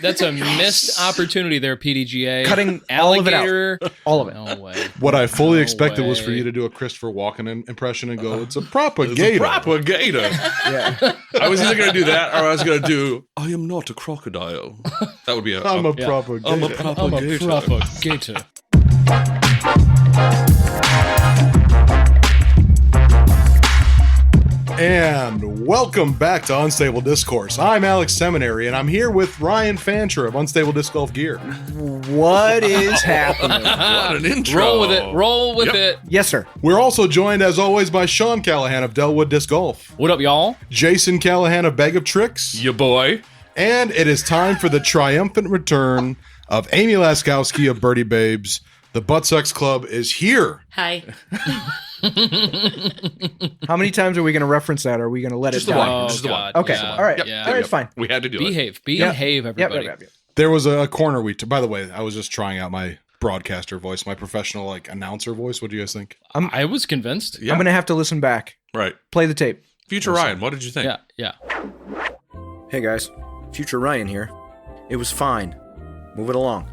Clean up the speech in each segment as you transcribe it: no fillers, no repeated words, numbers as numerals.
That's a missed opportunity there, PDGA. Cutting alligator. All of it. No way. What I fully expected was for you to do a Christopher Walken impression and go, it's a propagator. It's a propagator. Yeah. I was either going to do that or I was going to do, I am not a crocodile. That would be I'm a propagator. I'm a I'm a propagator. propagator. And welcome back to Unstable Discourse. I'm Alex Seminary, and I'm here with Ryan Fancher of Unstable Disc Golf Gear. What is happening? What an intro. Roll with it. Roll with it. Yes, sir. We're also joined, as always, by Sean Callahan of Delwood Disc Golf, What up, y'all? Jason Callahan of Bag of Tricks, Ya boy. and it is time for the triumphant return of Amy Laskowski of Birdie Babes. The Butt Sex Club is here. Hi. How many times are we going to reference that? Or are we going to let Just it the die? one. Oh, Just the one. God. Okay. Yeah. All right. Yeah. All right, fine. We had to do it. Behave. Yep. Behave, everybody. Yep. There was a corner by the way, I was just trying out my broadcaster voice, my professional announcer voice. What do you guys think? I was convinced. Yeah. I'm going to have to listen back. Right. Play the tape. Future Ryan, what did you think? Yeah. Hey, guys. Future Ryan here. It was fine. Move it along.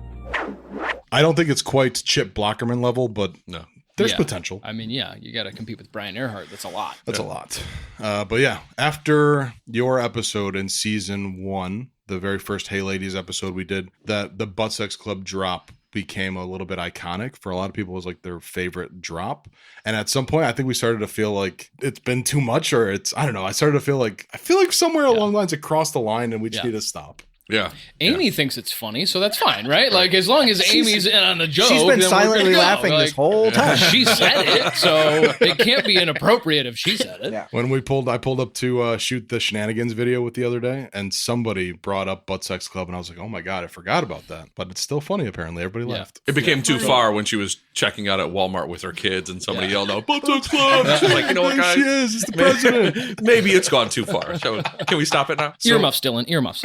I don't think it's quite Chip Blockerman level, but No. there's Yeah. potential. I mean, yeah, you got to compete with Brian Earhart. That's a lot. That's a lot. But yeah, after your episode in season 1, the very first Hey Ladies episode we did, that the Butt Sex Club drop became a little bit iconic for a lot of people. It was like their favorite drop. And at some point, I think we started to feel like it's been too much, or I don't know. I feel like somewhere along the lines it crossed the line and we just need to stop. Yeah. Amy thinks it's funny, so that's fine, right? Like, as long as Amy's in on the joke, She's been then we're silently good to go. laughing this whole time. She said it, so it can't be inappropriate if she said it. Yeah. When I pulled up to shoot the Shenanigans video with the other day, and somebody brought up Butt Sex Club, and I was like, oh my God, I forgot about that. But it's still funny, apparently. Everybody laughed. It became too far when she was checking out at Walmart with her kids and somebody yelled out, Butt Sex Club! She's like, you know what, There guys? she is. It's the president. Maybe it's gone too far. Can we stop it now? Earmuffs, Dylan. Earmuffs.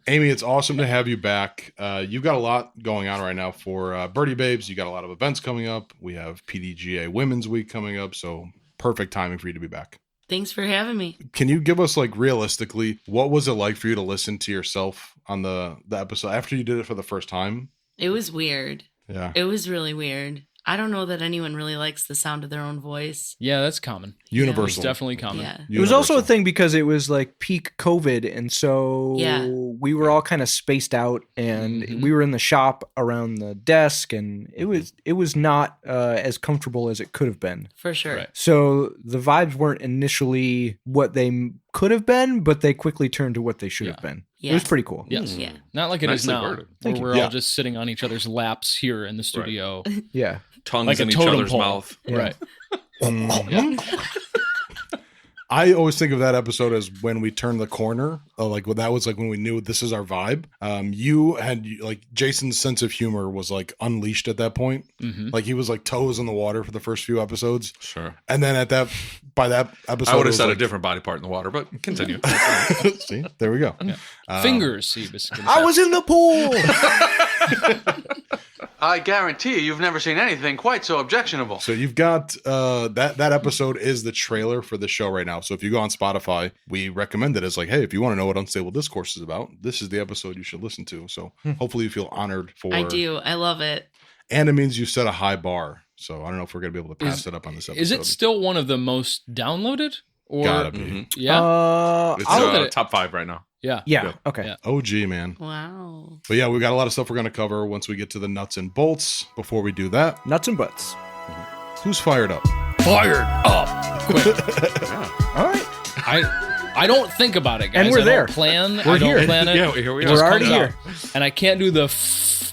Amy, it's awesome to have you back. You've got a lot going on right now for Birdie Babes. You got a lot of events coming up. We have PDGA Women's Week coming up, so perfect timing for you to be back. Thanks for having me. Can you give us, realistically, what was it like for you to listen to yourself on the episode after you did it for the first time? It was weird. Yeah. It was really weird. I don't know that anyone really likes the sound of their own voice. Yeah, that's common. Universal. It's definitely common. Yeah. It was also a thing because it was like peak COVID. And so Yeah. we were all kind of spaced out and we were in the shop around the desk and it was not as comfortable as it could have been. For sure. Right. So the vibes weren't initially what they could have been, but they quickly turned to what they should have been. It was Yes. pretty cool. Yes. Yeah. Not like it is Nicely now, worded. where Thank you. we're Yeah. all just sitting on each other's laps here in the studio. Yeah. Tongues Like a in each totem other's pole. mouth. Yeah. Right. I always think of that episode as when we turned the corner. That was when we knew this is our vibe. You had Jason's sense of humor was unleashed at that point. Mm-hmm. He was toes in the water for the first few episodes, Sure. and then by that episode, I would it have was said a different body part in the water, but continue. See, there we go. Fingers, he was gonna I say. was in the pool. I guarantee you've never seen anything quite so objectionable. So you've got that episode is the trailer for the show right now. So if you go on Spotify, we recommend it as hey, if you want to know what Unstable Discourse is about, this is the episode you should listen to. So hopefully you feel honored for. I do. I love it. And it means you set a high bar. So I don't know if we're gonna be able to pass it up on this episode. Is it still one of the most downloaded? Or Gotta be. Yeah. It's I'll look at it. top 5 right now. Yeah. Yeah. Okay. Yeah. OG, man. Wow. But yeah, we've got a lot of stuff we're gonna cover once we get to the nuts and bolts. Before we do that, Nuts and butts. who's fired up? Fired up. Quick. All right. I don't think about it, guys. And we're I there. Don't plan. We're I don't here. plan it. Yeah, here we It are. just We're already comes here. out. And I can't do the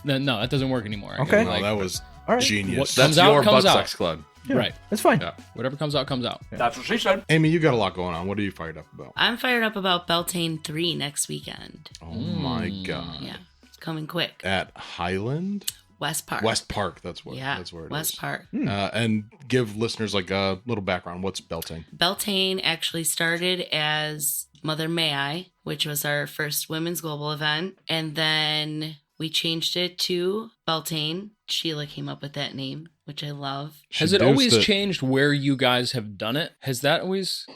no, that doesn't work anymore. I Okay. can, No, that was All right. genius. What- That's Comes out, your comes Butt out. Sex Club. Yeah, Right. That's fine. Yeah. Whatever comes out, comes out. That's what she said. Amy, you got a lot going on. What are you fired up about? I'm fired up about Beltane 3 next weekend. Oh my god! Yeah. It's coming quick. At Highland West Park. West Park. That's where. Yeah. That's where it West is. Park. And give listeners a little background. What's Beltane? Beltane actually started as Mother May I, which was our first women's global event. And then we changed it to Beltane. Sheila came up with that name, which I love. Has it Seduced always it. changed where you guys have done it? Has that always?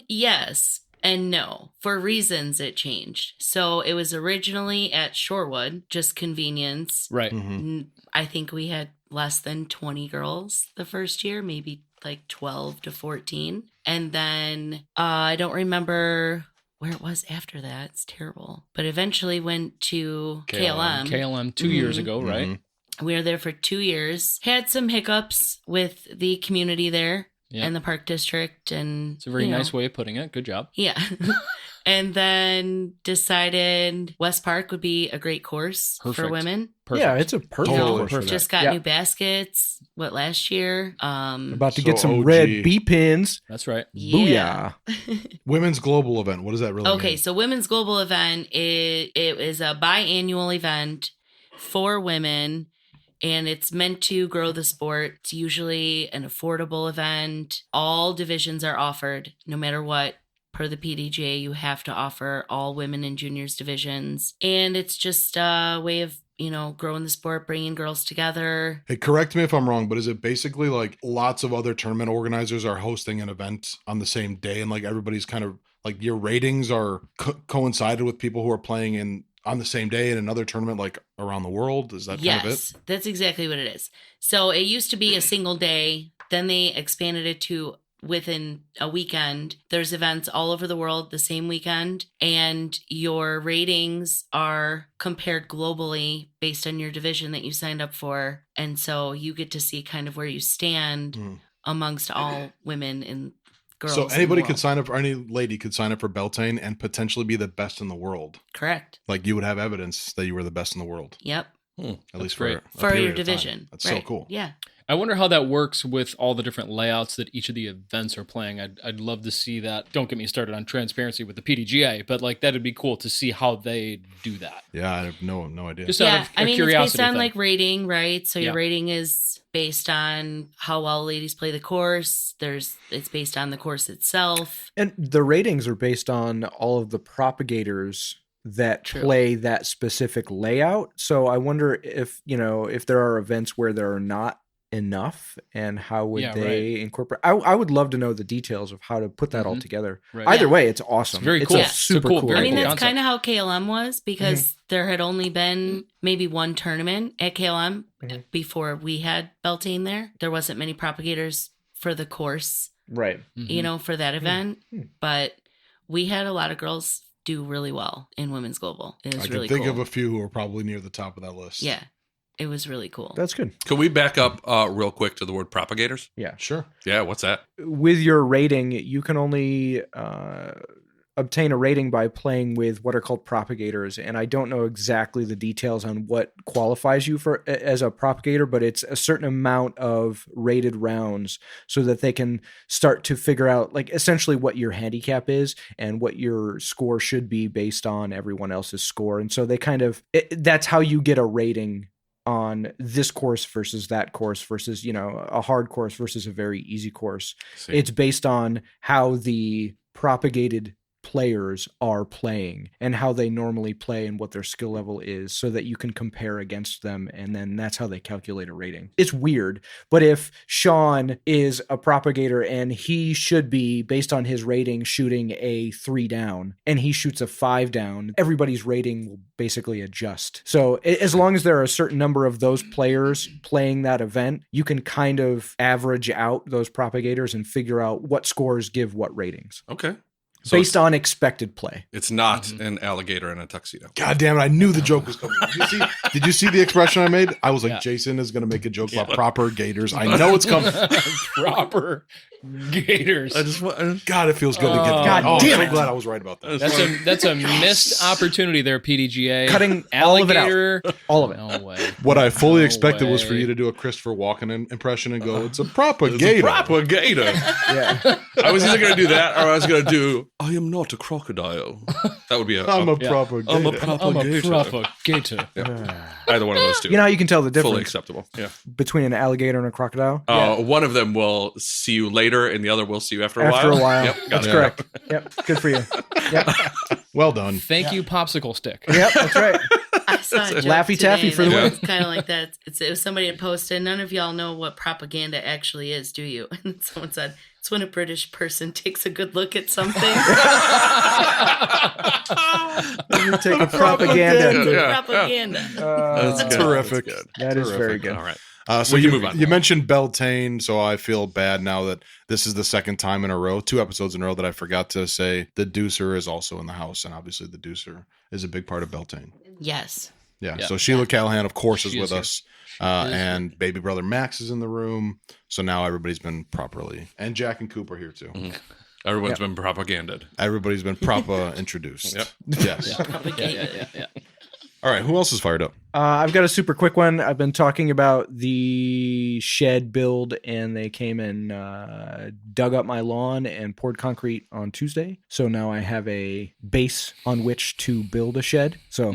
Yes. and no. For reasons, it changed. So it was originally at Shorewood, just convenience. Right. I think we had less than 20 girls the first year, maybe like 12 to 14. And then I don't remember where it was after that. It's terrible. But eventually went to KLM. KLM 2 years ago, right? We were there for 2 years. Had some hiccups with the community there and the park district. And It's a very nice way of putting it. Good job. Yeah. And then decided West Park would be a great course for Perfect. women. Perfect. Yeah, it's a perfect Totally course for that. Just got Yeah. new baskets, last year? About to So get some OG. red B pins. That's right. Booyah. Women's global event. What does that really Okay, mean? so Women's Global Event, it is a biannual event for women, and it's meant to grow the sport. It's usually an affordable event. All divisions are offered, no matter what. Per the PDGA, you have to offer all women and juniors divisions. And it's just a way of, growing the sport, bringing girls together. Hey, correct me if I'm wrong, but is it basically like lots of other tournament organizers are hosting an event on the same day, and like everybody's kind of like your ratings are coincided with people who are playing on the same day in another tournament, like around the world? Is that kind of it? Yes, that's exactly what it is. So it used to be a single day. Then they expanded it to within a weekend. There's events all over the world the same weekend, and your ratings are compared globally based on your division that you signed up for. And so you get to see kind of where you stand amongst all women and girls. So in anybody the could world. sign up, or any lady could sign up for Beltane and potentially be the best in the world. Correct. Like you would have evidence that you were the best in the world, Yep. at least great. for a For period your of time. division. That's so Right. cool. Yeah. I wonder how that works with all the different layouts that each of the events are playing. I'd love to see that. Don't get me started on transparency with the PDGA, but like that'd be cool to see how they do that. Yeah, I have no idea. Just out Yeah, of I a mean, it's curiosity based on thing. like rating, right? So your Yeah. rating is based on how well ladies play the course. It's based on the course itself. And the ratings are based on all of the propagators that True. play that specific layout. So I wonder if there are events where there are not enough, and how would Yeah, they incorporate. I would love to know the details of how to put that all together. Right. Either Yeah. way, it's awesome. It's very It's cool. a Yeah. It's a super cool- cool. very I mean, cool that's concept. kind of how KLM was, because there had only been maybe one tournament at KLM before we had Beltane there. There wasn't many propagators for the course, Right. for that event, but we had a lot of girls do really well in Women's Global. It was I really can think cool. of a few who are probably near the top of that list. Yeah, it was really cool. That's good. Can we back up real quick to the word propagators? Yeah. Sure. Yeah, what's that? With your rating, you can only obtain a rating by playing with what are called propagators, and I don't know exactly the details on what qualifies you for as a propagator, but it's a certain amount of rated rounds so that they can start to figure out like essentially what your handicap is and what your score should be based on everyone else's score. And so they that's how you get a rating on this course versus that course versus, a hard course versus a very easy course. See. It's based on how the propagated players are playing and how they normally play and what their skill level is, so that you can compare against them, and then that's how they calculate a rating. It's weird, but if Sean is a propagator and he should be, based on his rating, shooting a 3 down and he shoots a 5 down, everybody's rating will basically adjust. So as long as there are a certain number of those players playing that event, you can kind of average out those propagators and figure out what scores give what ratings Okay. So based on expected play. it's not an alligator in a tuxedo. God damn it! I knew the joke was coming. Did you see the expression I made? I was like, Yeah. Jason is going to make a joke about proper gators. I know it's coming. Proper gators. God, it feels good to get. God I'm damn so it. glad I was right about that. That's a missed opportunity there, PDGA. Cutting all of it out. alligator. All of it. No way. What I fully No expected was for way. you to do a Christopher Walken impression and go, "It's a propagator." Propagator. Yeah. I was either going to do that, or I was going to do, I am not a crocodile. That would be I'm a Yeah. propagator. I'm a I'm a propagator. propagator. Either one of those two. You know how you can tell the Fully difference acceptable. Yeah. between an alligator and a crocodile? One of them will see you later, and the other will see you after a while. After a while. Yep, got That's it. correct. Yep. Good for you. Yep. Well done. Thank you, popsicle stick. Yep. That's right. I saw a joke Laffy Taffy today for the that win. was kind of like that. It was somebody had posted, none of y'all know what propaganda actually is, do you? And someone said, it's when a British person takes a good look at something. You take a propaganda. Yeah. Propaganda. That's good. Terrific. That's good. That is very good. All right. So We can you move on. You mentioned Beltane, so I feel bad now that this is the second time in a row, 2 episodes in a row, that I forgot to say the Deucer is also in the house, and obviously the Deucer is a big part of Beltane. Yes. Yeah. Yeah. So Sheila Callahan, of course, is She with is us, and baby brother Max is in the room. So now everybody's been properly, and Jack and Coop are here too. Mm-hmm. Everyone's been propaganded. Everybody's been proper introduced. Yep. Yes. Propaganda. Yeah. All right. Who else is fired up? I've got a super quick one. I've been talking about the shed build, and they came and dug up my lawn and poured concrete on Tuesday. So now I have a base on which to build a shed. So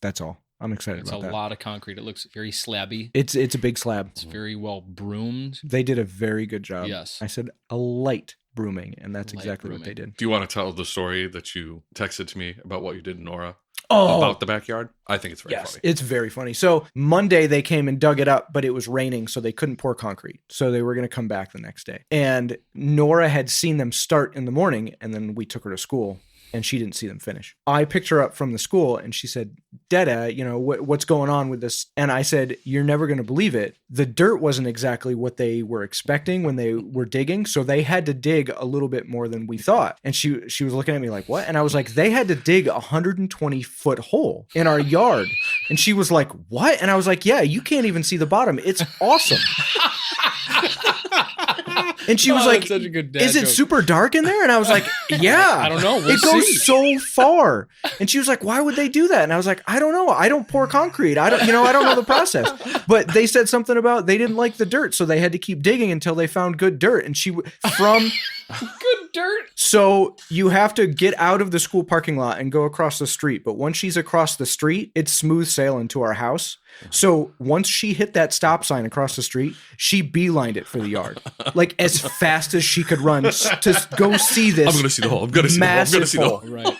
that's all. I'm excited It's about a that. lot of concrete. It looks very slabby. It's a big slab. It's very well broomed. They did a very good job. Yes. I said a light brooming, and that's Light exactly what brooming. they did. Do you want to tell the story that you texted to me about what you did, Nora? Oh, About the backyard? I think it's very yes, funny. it's very funny. So Monday they came and dug it up, but it was raining, so they couldn't pour concrete. So they were going to come back the next day. And Nora had seen them start in the morning, and then we took her to school, and she didn't see them finish. I picked her up from the school, and she said, Dada, what's going on with this? And I said, you're never going to believe it. The dirt wasn't exactly what they were expecting when they were digging, so they had to dig a little bit more than we thought. And she was looking at me like, what? And I was like, they had to dig a 120-foot hole in our yard. And she was like, what? And I was like, yeah, you can't even see the bottom. It's awesome. And she was like, that's such a good dad is it joke. super dark in there? And I was like, yeah. I don't know. We'll It goes see. so far. And she was like, why would they do that? And I was like, I don't know. I don't pour concrete. I don't know the process. But they said something about they didn't like the dirt, so they had to keep digging until they found good dirt. And Good dirt. so you have to get out of the school parking lot and go across the street. But once she's across the street, it's smooth sailing to our house. So once she hit that stop sign across the street, she beelined it for the yard, like as fast as she could run to go see this. I'm going to see the hole. I'm going to see the hole. I'm going to see the hole. Right.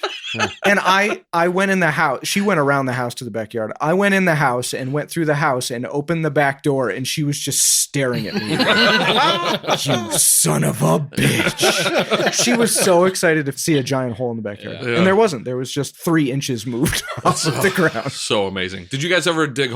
And I went in the house. She went around the house to the backyard. I went in the house and went through the house and opened the back door, and she was just staring at me. You son of a bitch. She was so excited to see a giant hole in the backyard. Yeah. And there wasn't. There was just 3 inches moved off of the ground. So amazing. Did you guys ever dig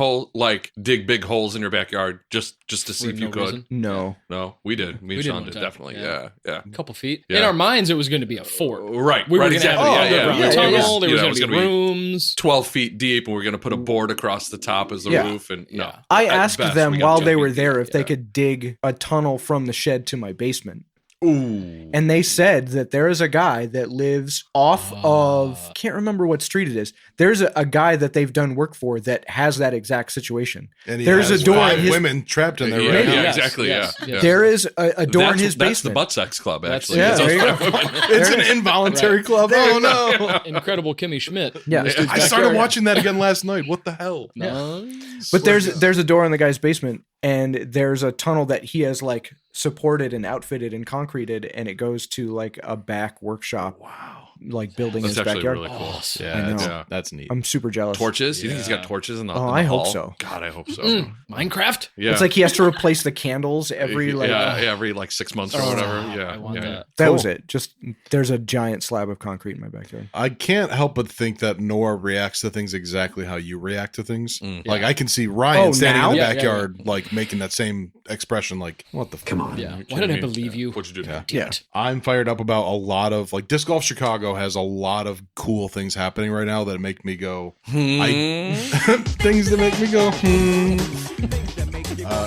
big holes in your backyard just to see For if you no could? reason? No. No, we did. Me and We did Sean one did time. definitely. Yeah. Yeah. A couple feet. Yeah. In our minds, it was going to be a fort. Right. We right. were going to Exactly. have yeah. a yeah, tunnel. There was it going to be rooms. 12 feet deep, and we're going to put a board across the top as the Yeah. roof. And no, Yeah. I At asked best, them we got while they 10 were feet there deep. if they could dig a tunnel from the shed to my basement. Ooh. And they said that there is a guy that lives off of, can't remember what street it is. There's a guy that they've done work for that has that exact situation. And he There's has a door 5 in his- women trapped in there Yeah, right yeah, now. Yes, exactly. yes, Yeah. yes. There is a door in his That's the basement. butt sex club, That's- actually. yeah, It's there you those go. 5 women. It's an involuntary club. Oh no! Incredible Kimmy Schmidt. Yeah. This dude's I started backyard. watching that again last night. What the hell? Nice. But there's a door in the guy's basement, and there's a tunnel that he has like supported and outfitted and concreted, and it goes to like a back workshop. Wow. Like building That's his actually backyard. really cool. Awesome. I Yeah, know. that's neat. I'm super jealous. Torches? You think he's got Yeah. torches in the Oh, in the I hope hall? so. God, I hope so. Minecraft? Yeah. It's like he has to replace the candles every like. every 6 months or whatever. Yeah. I want yeah. that. That Cool. was it. Just there's a giant slab of concrete in my backyard. I can't help but think that Nora reacts to things exactly how you react to things. Like I can see Ryan Oh, standing now? in the Yeah, yeah, backyard, like making that same expression, like "What the come on?" Yeah. Why did I believe you? What'd you do? Yeah. Yeah. I'm fired up about a lot of like Disc Golf Chicago has a lot of cool things happening right now that make me go things that make me go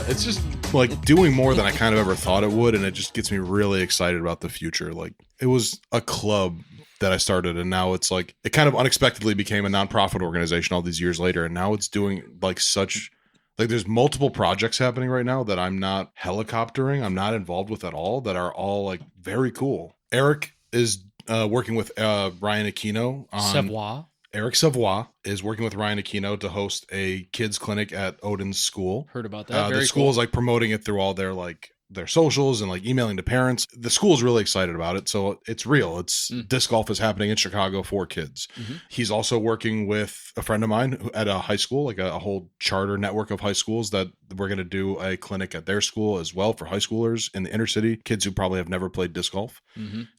it's just like doing more than I kind of ever thought it would, and it just gets me really excited about the future. Like it was a club that I started, and now it's like it kind of unexpectedly became a nonprofit organization all these years later, and now it's doing like such like there's multiple projects happening right now that I'm not helicoptering, I'm not involved with at all, that are all like very cool. Eric is working with Ryan Aquino on Savoie. Eric Savoie is working with Ryan Aquino to host a kids clinic at Odin's school. Heard about that. The Very school cool. is like promoting it through all their like their socials and like emailing to parents. The school's really excited about it. So it's real. It's disc golf is happening in Chicago for kids. He's also working with a friend of mine at a high school, like a whole charter network of high schools, that we're going to do a clinic at their school as well for high schoolers in the inner city, kids who probably have never played disc golf.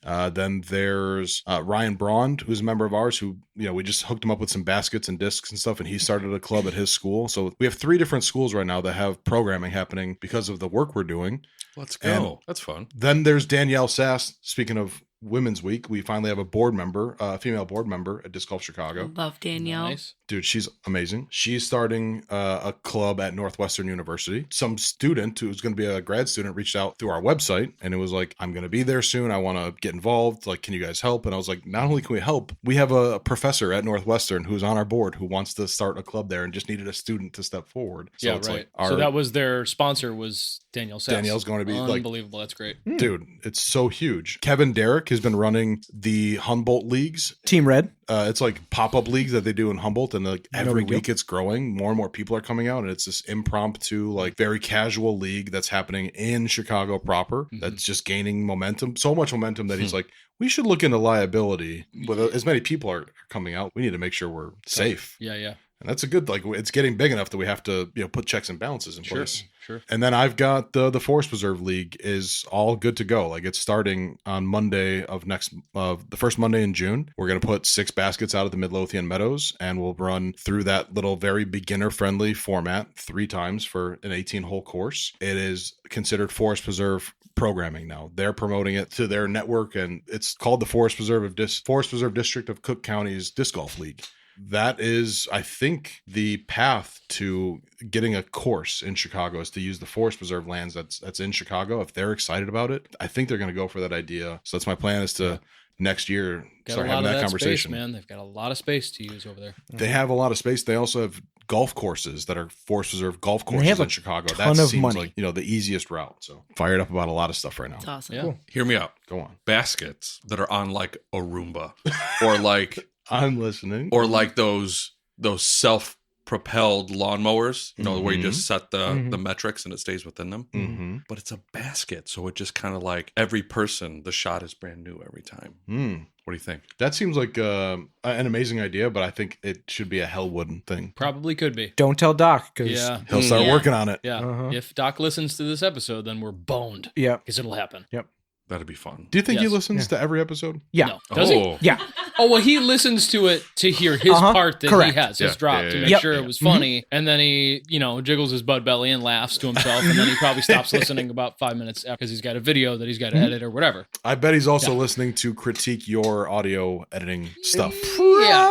Then there's Ryan Braund, who's a member of ours, who, we just hooked him up with some baskets and discs and stuff, and he started a club at his school. So we have 3 different schools right now that have programming happening because of the work we're doing. Let's go. And that's fun. Then there's Danielle Sass. Speaking of Women's Week, we finally have a board member, a female board member at Disc Golf Chicago. Love Danielle. Nice. Dude, she's amazing. She's starting a club at Northwestern University. Some student who's going to be a grad student reached out through our website, and it was like, I'm going to be there soon. I want to get involved. Like, can you guys help? And I was like, not only can we help, we have a professor at Northwestern who's on our board who wants to start a club there and just needed a student to step forward. So it's right. like So that was their sponsor, was Danielle Sass. Danielle's going to be unbelievable. That's great. Dude, it's so huge. Kevin Derrick has been running the Humboldt leagues. Team Red. It's like pop-up leagues that they do in Humboldt, and like every week it's growing. More and more people are coming out, and it's this impromptu, like very casual league that's happening in Chicago proper. That's just gaining momentum, so much momentum that he's like, we should look into liability. With as many people are coming out, we need to make sure we're safe. Yeah. And that's a good, like, it's getting big enough that we have to, put checks and balances in place. Sure. And then I've got the Forest Preserve League is all good to go. Like, it's starting on Monday of the first Monday in June. We're going to put 6 baskets out at the Midlothian Meadows, and we'll run through that little very beginner-friendly format 3 times for an 18-hole course. It is considered Forest Preserve programming now. They're promoting it to their network, and it's called the Forest Preserve District of Cook County's Disc Golf League. That is, I think, the path to getting a course in Chicago is to use the Forest Preserve lands that's in Chicago. If they're excited about it, I think they're going to go for that idea. So that's my plan, is to next year start having that conversation. Space, man. They've got a lot of space to use over there. They have a lot of space. They also have golf courses that are Forest Preserve golf courses in Chicago. That seems like, the easiest route. So fired up about a lot of stuff right now. That's awesome. Yeah. Cool. Hear me out. Go on. Baskets that are on like a Roomba or like I'm listening. Or like those self-propelled lawnmowers, where you just set the metrics and it stays within them. But it's a basket, so it just kind of like every person, the shot is brand new every time. What do you think? That seems like an amazing idea, but I think it should be a Hellwood thing. Probably could be. Don't tell Doc, because he'll start working on it. Yeah. If Doc listens to this episode, then we're boned. Yeah. Because it'll happen. Yep. That'd be fun. Do you think he listens to every episode? Yeah. No. Does he? Yeah. Oh, well, he listens to it to hear his part that Correct. he has, his drop, to make sure it was funny. And then he, jiggles his butt belly and laughs to himself. And then he probably stops listening about 5 minutes after, because he's got a video that he's got to edit or whatever. I bet he's also listening to critique your audio editing stuff. Yeah.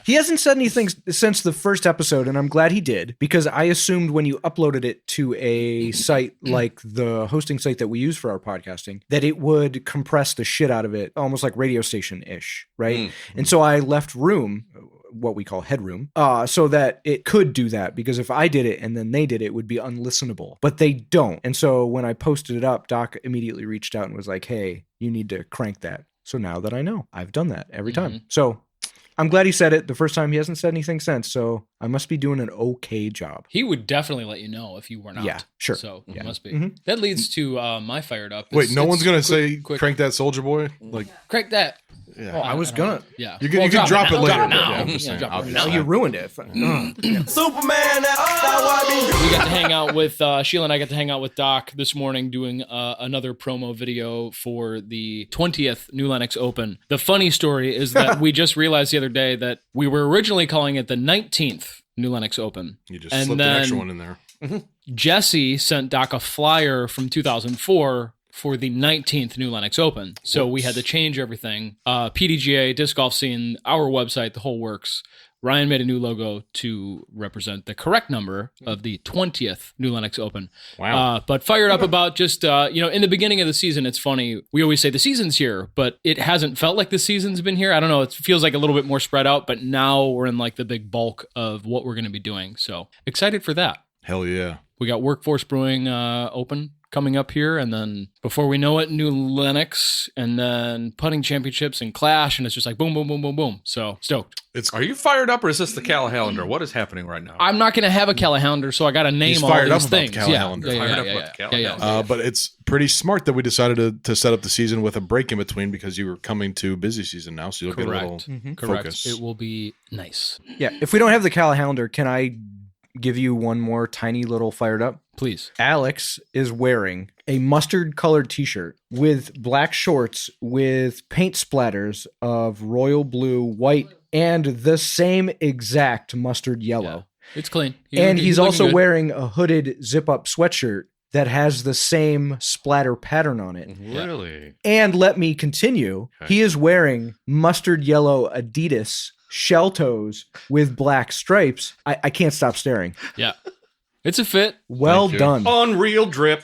He hasn't said anything since the first episode, and I'm glad he did, because I assumed when you uploaded it to a site like the hosting site that we use for our podcasting, that it would compress the shit out of it, almost like radio station-ish, right? And so I left room, what we call headroom, so that it could do that, because if I did it and then they did it, it would be unlistenable. But they don't. And so when I posted it up, Doc immediately reached out and was like, hey, you need to crank that. So now that I know, I've done that every time. So I'm glad he said it the first time. He hasn't said anything since, so I must be doing an okay job. He would definitely let you know if you were not. Yeah, sure. So it must be. That leads to my fired up. Wait, no one's going to say, crank that, Soldier Boy? Like, crank that. Yeah. I was gonna. Yeah. You can drop it later. Now. Now you ruined it. Superman. We got to hang out with Sheila and I got to hang out with Doc this morning doing another promo video for the 20th New Lenox Open. The funny story is that we just realized the other day that we were originally calling it the 19th New Lenox Open. You just slipped an extra one in there. Jesse sent Doc a flyer from 2004 for the 19th New Lenox Open. So we had to change everything. PDGA, disc golf scene, our website, the whole works. Ryan made a new logo to represent the correct number of the 20th New Lenox Open. Wow. But fired up about just, in the beginning of the season, it's funny. We always say the season's here, but it hasn't felt like the season's been here. I don't know. It feels like a little bit more spread out, but now we're in like the big bulk of what we're going to be doing. So excited for that. Hell yeah. We got Workforce Brewing Open coming up here. And then before we know it, New Linux, and then putting championships and Clash. And it's just like boom, boom, boom, boom, boom. So stoked. Are you fired up, or is this the Callahander? What is happening right now? I'm not going to have a Callahander, so I got to name He's all fired these up about things. Callahander. But it's pretty smart that we decided to set up the season with a break in between because you were coming to busy season now, so you'll get a little focus. It will be nice. Yeah. If we don't have the Callahander, can I give you one more tiny little fired up? Please. Alex is wearing a mustard colored t-shirt with black shorts with paint splatters of royal blue, white, and the same exact mustard yellow. Yeah. It's clean. He's also good. wearing a hooded zip-up sweatshirt that has the same splatter pattern on it. Really? And let me continue. Okay. He is wearing mustard yellow Adidas shell toes with black stripes. I can't stop staring. Yeah. It's a fit. Well Thank you. done. Unreal drip.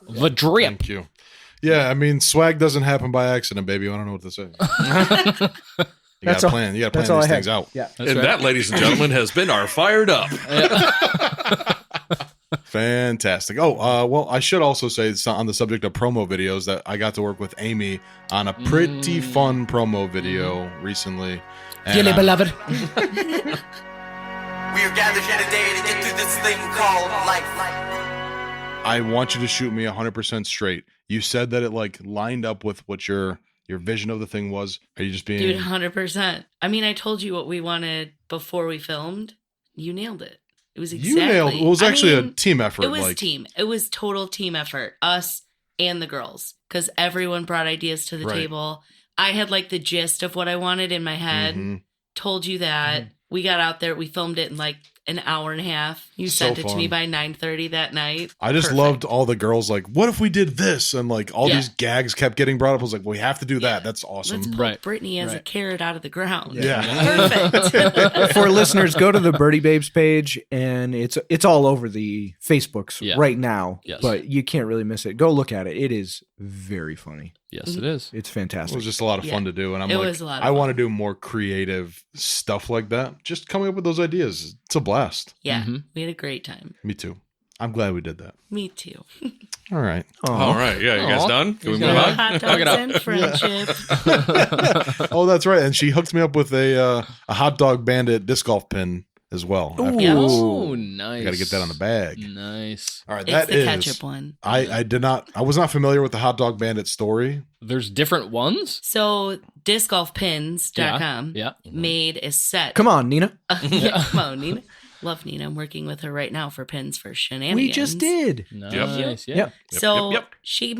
The drip. Thank you. Yeah, I mean, swag doesn't happen by accident, baby. I don't know what to say. You got to plan. You got to plan these things out. Yeah. And that, ladies and gentlemen, has been our Fired Up. Fantastic. Oh, well, I should also say on the subject of promo videos that I got to work with Amy on a pretty fun promo video recently. Dearly beloved. We are gathered here today to get through this thing called life. I want you to shoot me 100% straight. You said that it like lined up with what your vision of the thing was. Are you just being... Dude, 100%. I mean, I told you what we wanted before we filmed. You nailed it. It was exactly... You nailed it. Well, it was actually a team effort. It was team. It was total team effort. Us and the girls. Because everyone brought ideas to the table. I had like the gist of what I wanted in my head. Told you that. We got out there. We filmed it in like an hour and a half. You sent it to me by 9:30 that night. I just loved all the girls like, what if we did this? And like all these gags kept getting brought up. I was like, well, we have to do that. That's awesome. Let's pull Brittany as a carrot out of the ground. Yeah. Perfect. For listeners, go to the Birdie Babes page, and it's all over the Facebooks right now. Yes. But you can't really miss it. Go look at it. It is very funny. Yes, it is. It's It fantastic. was just a lot of fun to do. And I'm It like, was a lot of I fun. want to do more creative stuff like that. Just coming up with those ideas. It's a blast. Yeah. We had a great time. Me too. I'm glad we did that. Me too. All right. All right. Yeah, you guys Aw. done? Can we Yeah. move on? Hot Talk it dogs up. and friendship. Oh, that's right. And she hooked me up with a hot dog bandit disc golf pin as well. after Yeah. this. Oh, nice. You got to get that on the bag. Nice. All right. It's That the is. ketchup one. I was not familiar with the hot dog bandit story. There's different ones? So discgolfpins.com Yeah. made a set. Come on, Nina. Yeah, come on, Nina. Love Nina. I'm working with her right now for pins for shenanigans. We just did. Nice. Yeah. Yep. So she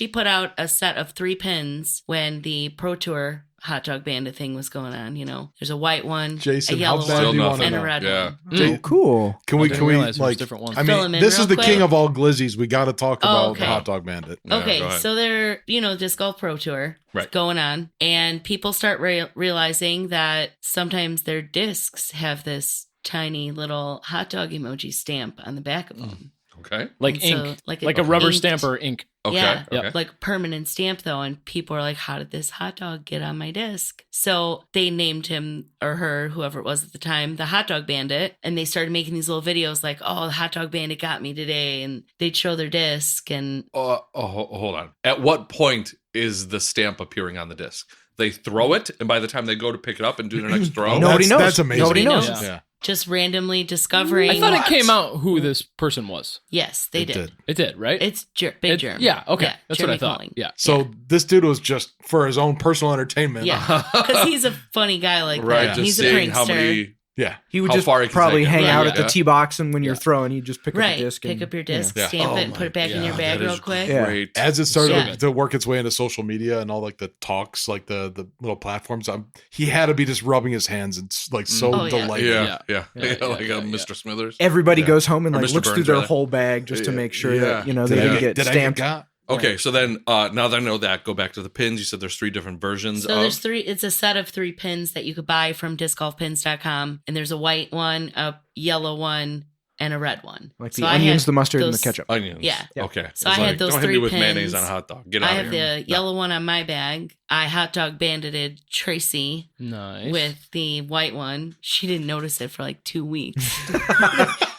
put out a set of 3 pins when the Pro Tour Hot Dog Bandit thing was going on. You know, there's a white one, Jason, a yellow how bad Still do you one, want to and a know? red Yeah. one. Oh, cool. Can we didn't realize there was like different ones. I Fill mean, 'em in this real is the king quick. of all glizzies. We got to talk about okay. the hot dog bandit. Yeah, Okay, go ahead. so they're, Disc Golf Pro Tour Right. going on, and people start realizing that sometimes their discs have this tiny little hot dog emoji stamp on the back of them. Okay. Like And so, ink. like Like a a rubber inked- stamp or ink. Okay. Yeah, Okay. like permanent stamp though, and people are like, "How did this hot dog get on my disc?" So they named him or her, whoever it was at the time, the Hot Dog Bandit, and they started making these little videos like, "Oh, the Hot Dog Bandit got me today," and they'd show their disc, and Hold on. At what point is the stamp appearing on the disc? They throw it, and by the time they go to pick it up and do their next throw, Nobody knows. That's amazing. Nobody knows. knows. just randomly discovering. I thought it came out who this person was. Yes, they It did. did. It did, right? It's Big It- Germ. Yeah, okay. Yeah, That's Jeremy what I thought. Colling. Yeah. So this dude was just for his own personal entertainment. Yeah, because he's a funny guy like right? that. Just He's a seeing prankster. how many. Yeah. He would How just far he can probably take it. hang Yeah, out yeah. at the tee box, and when you're Yeah. throwing, he'd just pick up Right. the disc. Pick and, up your disc, Yeah. stamp Oh it, and put it back in my your God, bag that real is quick. Yeah. Great. As it started Yeah. to work its way into social media and all like the talks, like the little platforms, he had to be just rubbing his hands and like so Oh, yeah. delighted. Yeah. Yeah, Like yeah, Mr. Smithers. Everybody Yeah. goes home and Or like Mr. looks through Burns, their rather. whole bag just to Yeah. make sure Yeah. that they Did I didn't get- get did I stamped. got? Okay, so then now that I know that, go back to the pins. You said there's 3 different versions So of. there's 3. It's a set of 3 pins that you could buy from discgolfpins.com, and there's a white one, a yellow one, and a red one. Like So the I onions, had the mustard, and the those- ketchup. Onions. Yeah. Okay. So It's I had those don't hit 3 me with pins. mayonnaise on a hot dog. Get out I of have here. the yellow one on my bag. I hot dog bandited Tracy Nice. with the white one. She didn't notice it for like 2 weeks.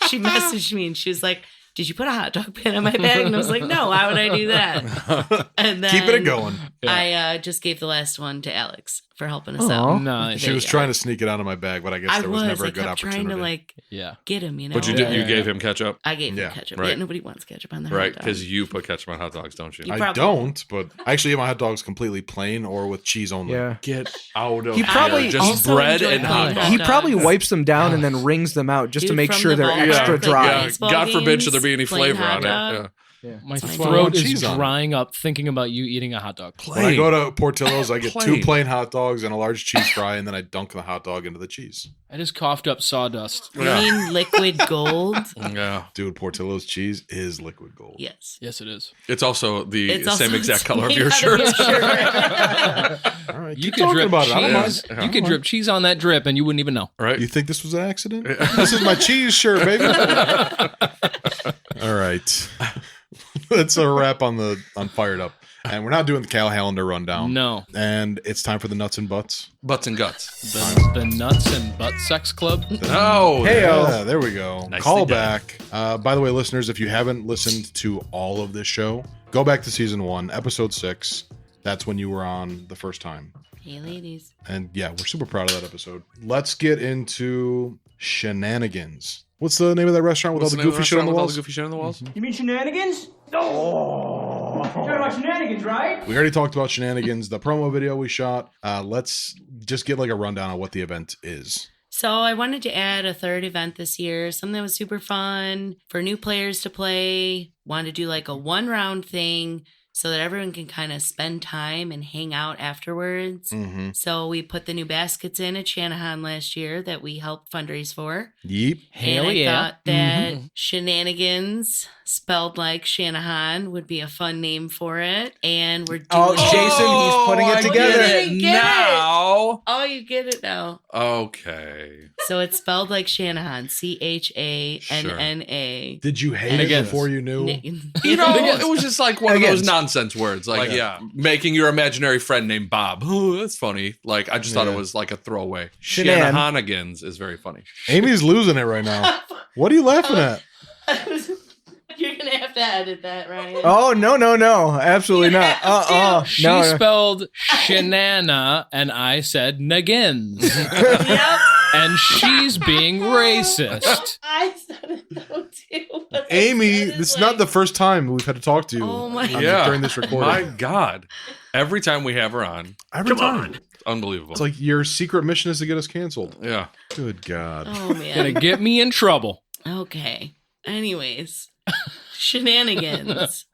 She messaged me and she was like, did you put a hot dog pin on my bag? And I was like, no, why would I do that? And then Keeping it going. I just gave the last one to Alex for helping us Aw. out. Nice. She was trying to sneak it out of my bag, but I guess there was never a good I kept opportunity. trying to like Yeah. get him, you know. But you Yeah, did. You yeah, gave him ketchup, I gave Yeah, him ketchup. right. Yeah, nobody wants ketchup on their right? hot dog. Because you put ketchup on hot dogs, don't you? You I probably- don't, but I actually eat my hot dogs completely plain or with cheese only. Yeah. Get out of He here. probably- just also bread enjoy and hot plain dogs. He dogs. probably wipes them down and then wrings them out just to Dude, make from sure the they're ballpark, extra like, dry. Yeah, baseball God forbid should there games, be any plain flavor hot on dog. it. Yeah. My That's throat is cheese on it. drying up thinking about you eating a hot dog. When I go to Portillo's, I get two Plain. plain hot dogs and a large cheese fry, and then I dunk the hot dog into the cheese. I just coughed up sawdust. You mean liquid gold? Yeah. Dude, Portillo's cheese is liquid gold. Yes. Yes, it is. It's also the It's also same exact color of made your out shirt. All right, You keep could talking drip about it. I don't mind. cheese. You could drip cheese on that drip, and you wouldn't even know. Right? You think this was an accident? This is my cheese shirt, baby. All right. That's a wrap on Fired Up. And we're not doing the Cal Hallender rundown. No, And it's time for the nuts and butts. Butts and guts. the Nuts and Butt Sex Club. Oh, Hey-o. Yeah, there we go. Nicely Call done. back. By the way, listeners, if you haven't listened to all of this show, go back to season 1, episode 6. That's when you were on the first time. Hey, ladies. And yeah, we're super proud of that episode. Let's get into shenanigans. What's the name of that restaurant with What's all the name of goofy shit on the restaurant with all walls? the goofy shit on the walls? You mean shenanigans? Oh! You're talking about shenanigans, right? We already talked about shenanigans, the promo video we shot. Let's just get like a rundown on what the event is. So I wanted to add a third event this year, something that was super fun for new players to play. Wanted to do like a 1-round thing so that everyone can kind of spend time and hang out afterwards. Mm-hmm. So we put the new baskets in at Shanahan last year that we helped fundraise for. Yeep. Hell and I yeah. thought that shenanigans, spelled like Shanahan, would be a fun name for it. And we're doing Oh, Jason, he's putting it I together. get it Get it. now. Oh, you get it now. Okay. So it's spelled like Shanahan, Channa. Did you hate And it again- before you knew? You know, it was just like one of those Against. nonsense words. Like, Yeah. making your imaginary friend named Bob. Oh, that's funny. Like, I just thought Yeah. it was like a throwaway. Shenan. Shanahanigans is very funny. Amy's losing it right now. What are you laughing at? You're going to have to edit that, Ryan. Oh, no. Absolutely not. She No. spelled shenana, and I said nagins. Yep. And she's being racist. I said it though, too. but I Amy, said it this is like- not the first time we've had to talk to you Oh my during this recording. My God. Every time we have her on, Every time. it's unbelievable. It's like your secret mission is to get us canceled. yeah. Good God. Oh, Gonna man. get me in trouble. Okay. Anyways, shenanigans.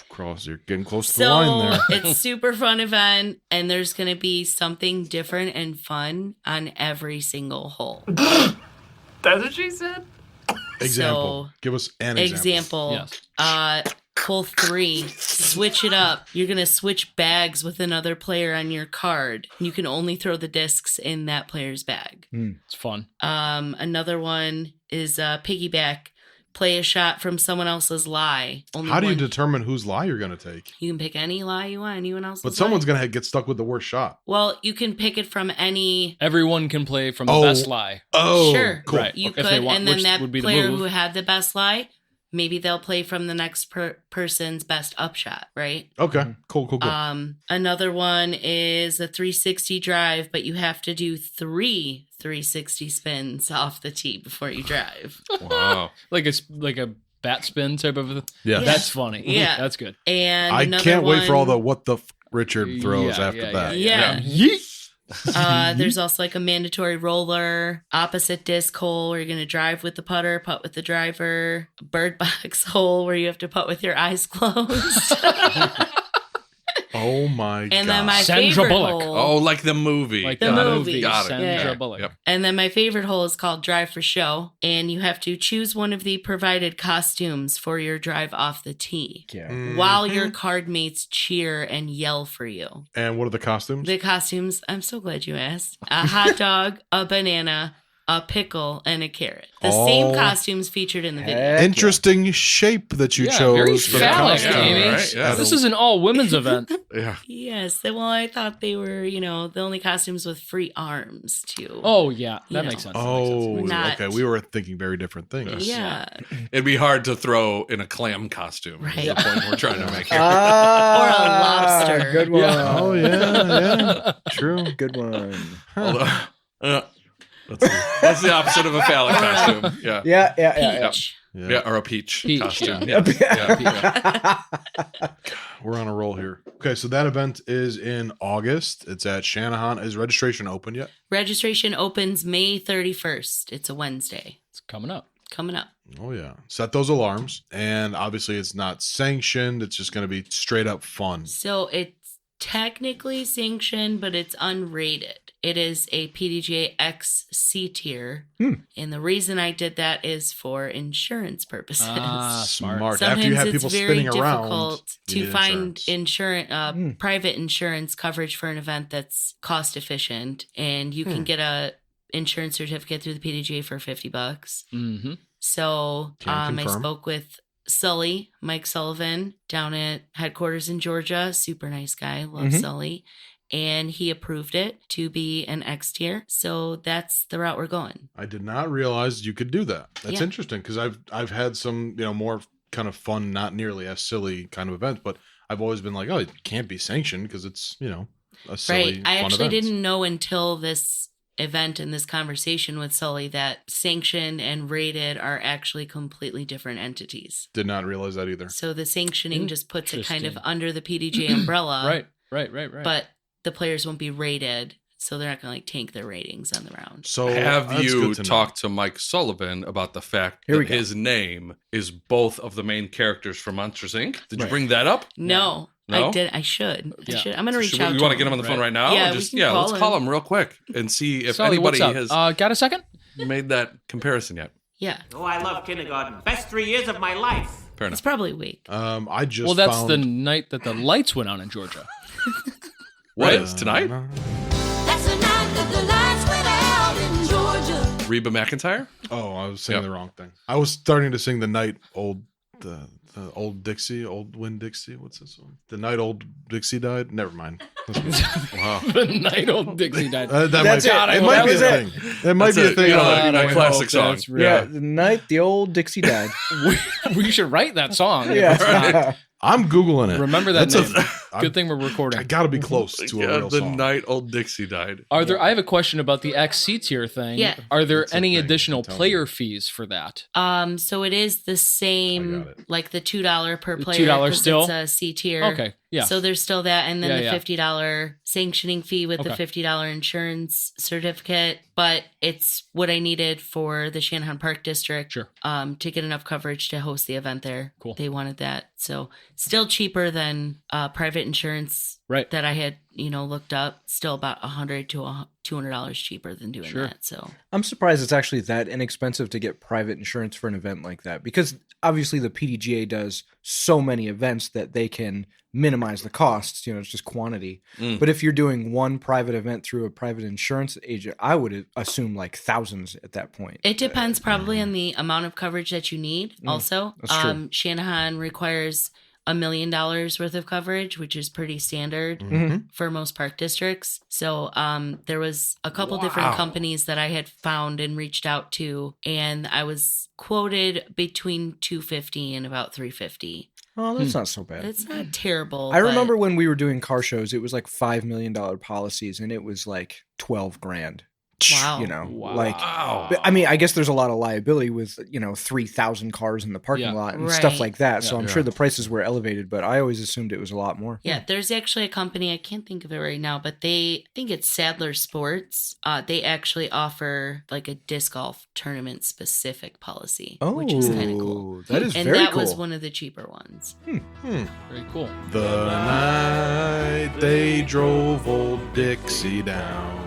Cross, you're getting close to the line there. It's super fun event, and there's going to be something different and fun on every single hole. That's what she said? Example. Give us an example. Yes. Hole 3, switch it up. You're going to switch bags with another player on your card. You can only throw the discs in that player's bag. It's fun. Another one is piggyback. Play a shot from someone else's lie. Only How do you one- determine whose lie you're going to take? You can pick any lie you want, anyone else's But someone's lie. going to get stuck with the worst shot. Well, you can pick it from any... Everyone can play from the Oh. best lie. Oh, Sure. cool. Right. You If could, they want- and then which that would be the player move. who had the best lie, maybe they'll play from the next person's best upshot, right? Okay, cool. Another one is a 360 drive, but you have to do 3 360 spins off the tee before you drive. Wow. Like a bat spin type of. Yeah. That's funny. Yeah. That's good. And I another can't wait for all the one- what the Richard throws Yeah, after yeah, that. Yeah. Yeet. There's also like a mandatory roller, opposite disc hole where you're going to drive with the putter, putt with the driver, bird box hole where you have to putt with your eyes closed. Oh my God. And then my Sandra favorite Bullock. hole. Oh, like the movie. Like The the movie. movie. Got it. Sandra Yeah. Bullock. Yep. And then my favorite hole is called Drive for Show. And you have to choose one of the provided costumes for your drive off the tee Yeah. while your card mates cheer and yell for you. And what are the costumes? The costumes, I'm so glad you asked. A hot dog, a banana, a pickle, and a carrot. The same costumes featured in the video. Heck Interesting shape that you Very chose for the phallic, costume. Amy. right? Yeah. This is an all-women's event. Yeah. Yes. Well, I thought they were, the only costumes with free arms, too. Oh, yeah. That You makes sense. Oh, Not- okay. We were thinking very different things. Yeah. It'd be hard to throw in a clam costume. Right. Right. Is the point we're trying to make here. Or a lobster. Good one. Yeah. Oh, yeah. True. Good one. Although, that's the opposite of a phallic costume. Yeah. Yeah. Peach. Yeah, or a peach, Peach, costume. yeah. Yeah. We're on a roll here. Okay, so that event is in August. It's at Shanahan. Is registration open yet? Registration opens May 31st. It's a Wednesday. It's coming up. Coming up. Oh, yeah. Set those alarms. And obviously, it's not sanctioned. It's just going to be straight up fun. So it's technically sanctioned, but it's unrated. It is a PDGA X C tier. And the reason I did that is for insurance purposes. Smart. After you have Sometimes people it's very spinning around, difficult you to need find insurance. private insurance coverage for an event that's cost efficient, and you can get a insurance certificate through the PDGA for $50. Mm-hmm. So Can I confirm. spoke with Mike Sullivan down at headquarters in Georgia. Super nice guy. Love Sully. And he approved it to be an X tier. So that's the route we're going. I did not realize you could do that. That's Yeah. interesting because I've had some more kind of fun, not nearly as silly kind of events, but I've always been like, oh, it can't be sanctioned because it's a silly. Right. I fun actually event. didn't know until this event and this conversation with Sully that sanctioned and rated are actually completely different entities. Did not realize that either. So the sanctioning just puts it kind of Interesting. under the PDGA umbrella. Right. But the players won't be rated, so they're not going to tank their ratings on the round. So Have that's you good to know. talked to Mike Sullivan about the fact Here we that go. his name is both of the main characters from Monsters, Inc.? Did you Right. bring that up? No, No? I did. I should. Yeah. I'm going to reach Should out. we to want to him. get him on the phone Right. right now? Yeah, Or we can let's call call him. him real quick and see if Sully, anybody what's up? has Got a second? made that comparison yet. Yeah, Oh, I love kindergarten. Best 3 years of my life. Fair it's enough. probably weak. I just Well, that's found, the night that the lights went on in Georgia. What is tonight? That's the night that the lights went out in Georgia. Reba McEntire? Oh, I was singing Yep. the wrong thing. I was starting to sing the night old, the old Dixie, old Wind Dixie. What's this one? The night old Dixie died. Never mind. Wow. The night old Dixie died. That That's might, it. it might That be a was it. thing. It might That's be a it. thing. You know, on that it. classic song. That's real. Yeah, the night the old Dixie died. We should write that song. Yeah. I'm Googling it. Remember that That's name. I'm- Good thing we're I recording. got to be close to a Yeah, real the song. night old Dixie died. I have a question about the XC tier thing. Yeah. Are there It's a any thing. additional Tell me. player fees for that? So it is the I same, got it. like the $2 per The player. $2 'cause still? It's a C tier. Okay. Yeah. So there's still that, and then Yeah, the yeah. $50 sanctioning fee with the Okay. $50 insurance certificate. But it's what I needed for the Shanahan Park District. Sure. To get enough coverage to host the event there. Cool. They wanted that, so still cheaper than private insurance. Right. That I had looked up. Still about $100 to $200 cheaper than doing Sure. that. So I'm surprised it's actually that inexpensive to get private insurance for an event like that, because obviously the PDGA does so many events that they can minimize the costs. It's just quantity. Mm. But if you're doing one private event through a private insurance agent, I would assume like thousands at that point. it depends probably on the amount of coverage that you need. Also, that's true. Shanahan requires $1 million worth of coverage, which is pretty standard for most park districts. So there was a couple different Wow. companies that I had found and reached out to, and I was quoted between $250 and about $350. Oh, that's not so bad. It's not terrible. I but- remember when we were doing car shows, it was like $5 million policies, and it was like 12 grand. Wow. Like, Wow. but, I mean, I guess there's a lot of liability with 3,000 cars in the parking Yeah. lot and stuff Right. like that. So I'm Yeah. sure the prices were elevated, but I always assumed it was a lot more. Yeah, there's actually a company, I can't think of it right now, but I think it's Sadler Sports. They actually offer like a disc golf tournament specific policy, which is kind of cool. That is And very that cool. was one of the cheaper ones. Very cool. The night they drove old Dixie down.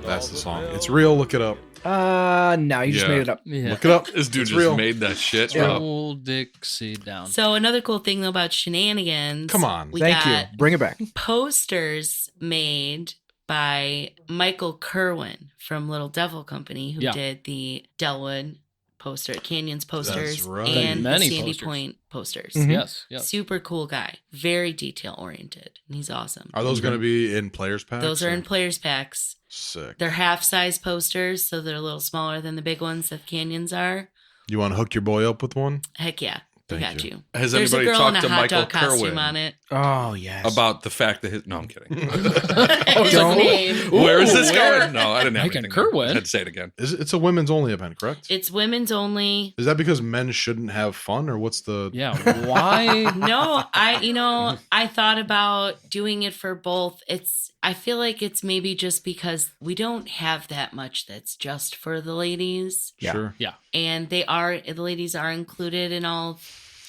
That's the song. It's real. Look it up. No, you just Yeah. made it up. Yeah. Look it up. This dude It's just real. made that shit Yeah. up. Old Dixie down. So another cool thing though about shenanigans. Come on. we Thank got you. Bring it back. posters made by Michael Kerwin from Little Devil Company, who Yeah. did the Delwood poster, Canyons posters, right. and the Many Sandy posters. Point posters. Mhm. Yes. Super cool guy. Very detail oriented. And he's awesome. Are those going to be in players packs? Those are or- in players packs. Sick. They're half-size posters, so they're a little smaller than the big ones that Canyons are. You want to hook your boy up with one? Heck yeah. I Thank got you. you. Has There's a anybody girl in talked a to hot Michael dog costume Kerwin on it. Oh, yes. about the fact that no, I'm kidding. His Don't- name. Where is this where? going? No, I didn't have Mike and anything there. Kerwin? I had to say it again. It's a women's only event, correct? It's women's only. Is that because men shouldn't have fun, or what's the? Yeah. Why? No, I thought about doing it for both. I feel like it's maybe just because we don't have that much that's just for the ladies. Yeah. Sure. And the ladies are included in all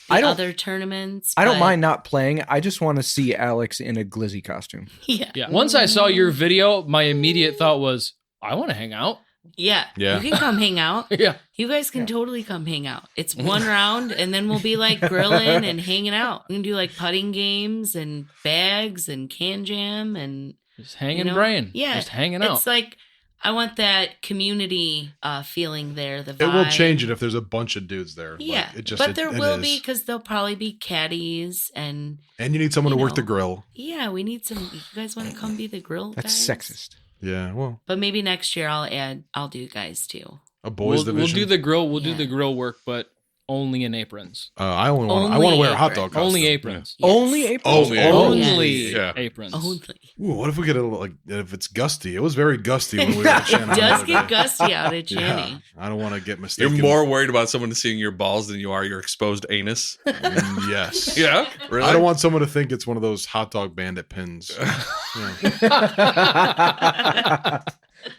I the don't- other tournaments. I don't but- mind not playing. I just want to see Alex in a glizzy costume. Yeah. Yeah. Once I saw your video, my immediate thought was, I want to hang out. Yeah. Yeah. You can come hang out. Yeah. You guys can totally come hang out. It's one round, and then we'll be like grilling and hanging out. We can do like putting games and bags and can jam and Just hanging you know? brain. Yeah. Just hanging out. It's like I want that community feeling there. The vibe. It will change it if there's a bunch of dudes there. Like, Yeah, it just, but it- there it will is. be because there'll probably be caddies and And you need someone to you work the know. grill. yeah, we need some. You guys want to come be the grill That's guys? sexist. Yeah. Well, But maybe next year I'll do guys too. a boys we'll division. do the grill. We'll do Yeah. the grill work, but only in aprons. I only want. I Only want to wear a hot apron. dog costume. Only aprons. Yes. Only April. Only aprons. Only Yeah. aprons. Only. Ooh, what if we get a little, like if it's gusty? It was very gusty when we were at Shannon. the Does other get day. gusty out at Yeah. Channy. I don't want to get You're mistaken. more worried about someone seeing your balls than you are your exposed anus. Yes. Yeah, really. I don't want someone to think it's one of those hot dog bandit pins.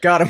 Got him.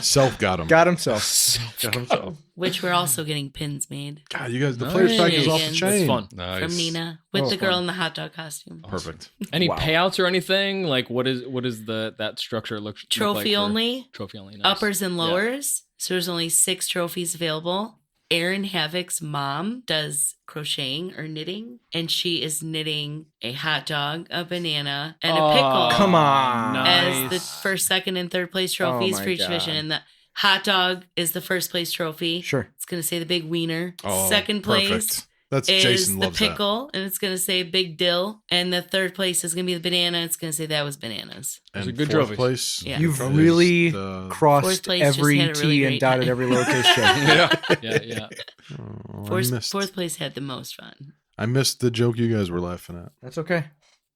Self got him. Got himself. Got himself. Which we're also getting pins made God, you guys, the players pack is off the Nice. chain. That's fun. Nice. from Nina with Oh, the girl fun. in the hot dog costume. Perfect. Any Wow. payouts or anything? Like what is that structure look like Trophy for- only, Trophy only. Nice. uppers and lowers. So there's only 6 trophies available. Erin Havoc's mom does crocheting or knitting, and she is knitting a hot dog, a banana, and a pickle. Come on. As the first, second, and third place trophies Oh my for each God. division. And the hot dog is the first place trophy. Sure. It's going to say the big wiener. Oh, Second place perfect. That's is Jason the loves that. pickle, and it's going to say big dill. And the third place is going to be the banana. It's going to say that was bananas. And Those are good fourth trophies. place. Yeah. You've is really the- crossed Fourth place just every had a really T and great dotted time. every lowercase J. Yeah. Oh, Fourth place had the most fun. I missed the joke you guys were laughing at. That's okay.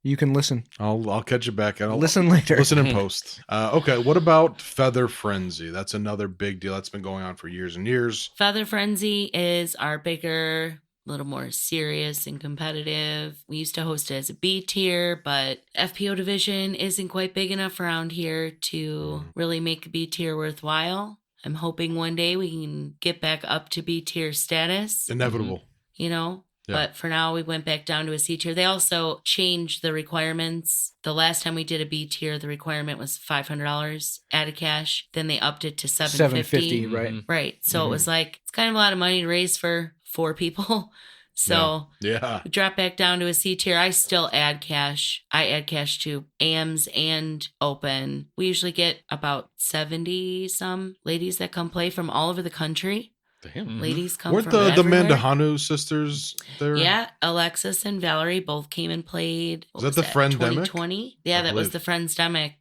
You can listen. I'll catch it back. I'll Listen later. Listen in post. Okay, what about Feather Frenzy? That's another big deal. That's been going on for years and years. Feather Frenzy is our bigger, a little more serious and competitive. We used to host it as a B tier, but FPO division isn't quite big enough around here to really make a B tier worthwhile. I'm hoping one day we can get back up to B tier status, Inevitable. you know? Yeah. But for now, we went back down to a C tier. They also changed the requirements. The last time we did a B tier, the requirement was $500 added cash. Then they upped it to $750. $750, right? Mhm. Right. So it was like, it's kind of a lot of money to raise for 4 people. So Yeah. we dropped back down to a C tier. I still add cash. I add cash to AMs and open. We usually get about 70 some ladies that come play from all over the country. Damn. Ladies come Weren't from the everywhere. Mandahanu sisters there? Yeah, Alexis and Valerie both came and played. What Was that the Frienddemic? 2020? Yeah, I that was believe. the Friendsdemic.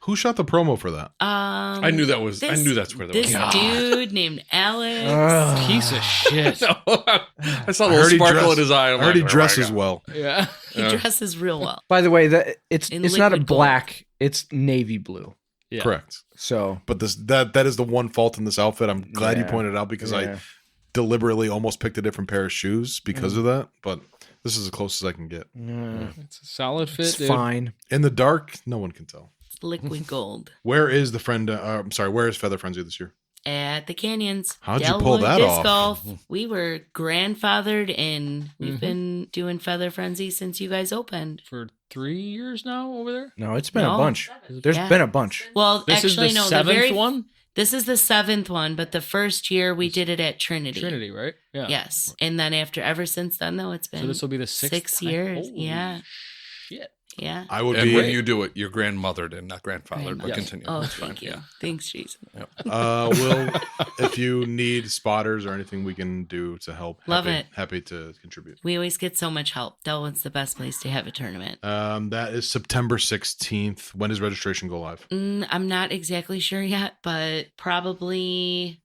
Who shot the promo for that? I knew that was. I knew that's where that This was. dude named Alex. Ugh. Piece of shit. No, I saw a I little heard he sparkle dressed- in his eye. I I'm heard like, he "Oh my dresses God." well. Yeah. He dresses real well. By the way, it's In not a liquid gold. black. It's navy blue. Yeah. Correct. So But that is the one fault in this outfit. I'm glad you Yeah. pointed it out because yeah. I deliberately almost picked a different pair of shoes because of that. But this is as close as I can get. It's a solid fit, It's dude. fine. In the dark, no one can tell. It's liquid gold. Where is the friend? I'm sorry. Where is Feather Frenzy this year? At the Canyons. How'd you pull that Disc off? Golf. We were grandfathered in. We've been doing Feather Frenzy since you guys opened. For 3 years now over there. No, it's been No. a bunch. There's Yeah. been a bunch. Well, This actually, is the no. seventh one. This is the 7th one, but the first year we did it at Trinity. Trinity, right? Yeah. Yes. And then ever since then, though, it's been So this will be the 6th 6 time? years. Holy Yeah. Shit. Yeah. I would And be. when you do it, your grandmother did, not grandfather. But Grandmother. continue. Oh, That's thank fine. you. Yeah. Thanks, Jason. Will, if you need spotters or anything we can do to help, Love happy, it. Happy to contribute. We always get so much help. Delwood's the best place to have a tournament. That is September 16th. When does registration go live? I'm not exactly sure yet, but probably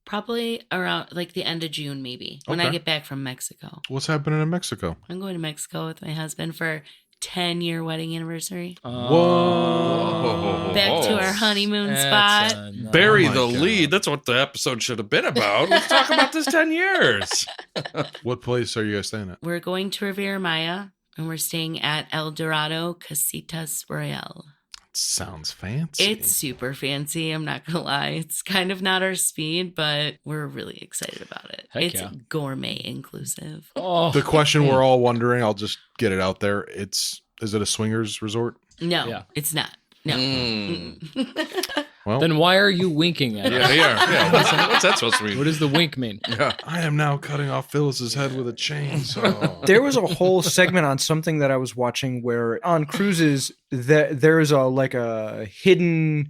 around like the end of June, maybe when I Okay. get back from Mexico. What's happening in Mexico? I'm going to Mexico with my husband for 10-year wedding anniversary. Whoa. Back to our honeymoon spot. Bury Oh my the God. lead. That's what the episode should have been about. Let's talk about this 10 years. What place are you guys staying at? We're going to Riviera Maya, and we're staying at El Dorado Casitas Royale. Sounds fancy. It's super fancy. I'm not gonna lie. It's kind of not our speed, but we're really excited about it. Heck It's yeah. gourmet inclusive. Oh, the question we're all wondering. I'll just get it out there. Is it a swingers resort? No, Yeah. it's not. No. Well, then why are you winking at us? Yeah. What's that supposed to mean? What does the wink mean? Yeah. I am now cutting off Phyllis's head with a chainsaw. There was a whole segment on something that I was watching where on cruises there's a hidden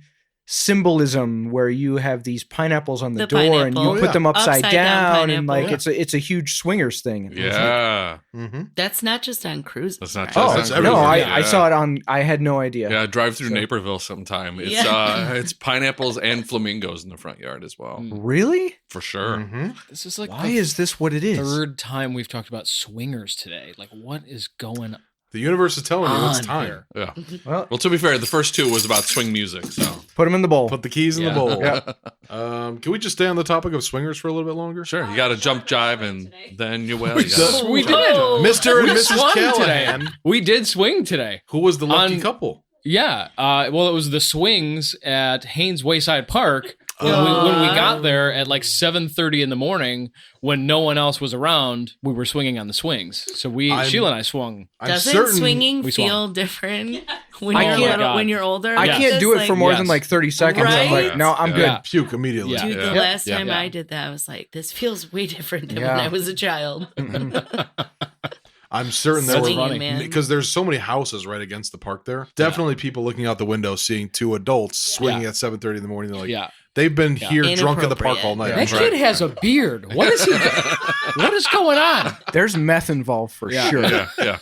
symbolism where you have these pineapples on the The door and pineapple. you Oh, put yeah. them upside Upside down down and like pineapple. it's a huge swingers thing. Yeah. Mm-hmm. That's not just on cruises. That's not right? just Oh That's on no! everywhere. I saw it on. I had no idea. Yeah, drive through So- Naperville sometime. It's Yeah. it's pineapples and flamingos in the front yard as well. Really? For sure. Mm-hmm. This is like Why the is this what it is? third time we've talked about swingers today. Like, what is going The universe is telling you it's on time. here? Yeah. Well, Well, to be fair, the first two was about swing music. So put them in the bowl. Put the keys in Yeah. the bowl. Yeah. Can we just stay on the topic of swingers for a little bit longer? sure, you got to jump jive and then you will. You So- gotta- We did. Whoa. Mr. and We Mrs. swung Callahan. today. We did swing today. Who was the lucky On- couple? Yeah. Well, it was the swings at Haynes Wayside Park. When we got there at like 7:30 in the morning, when no one else was around, we were swinging on the swings. So Sheila and I swung. I'm Doesn't certain swinging we swung. feel different when I you're can't- little, God. when you're older? I Like, can't just do it like- for more Yes. than like 30 seconds. I'm Right? like, no, I'm Yeah. good. Yeah. Puke immediately. Yeah. Dude, the Yeah. last time Yeah. I did that, I was like, this feels way different than Yeah. when I was a child. I'm certain there Swinging, were man. because there's so many houses right against the park there. Definitely people looking out the window seeing two adults swinging at 7:30 in the morning. They're like, Yeah. they've been here drunk in the park all night. That I'm kid right. has a beard. What is he? What is going on? There's meth involved for Yeah. sure. Yeah.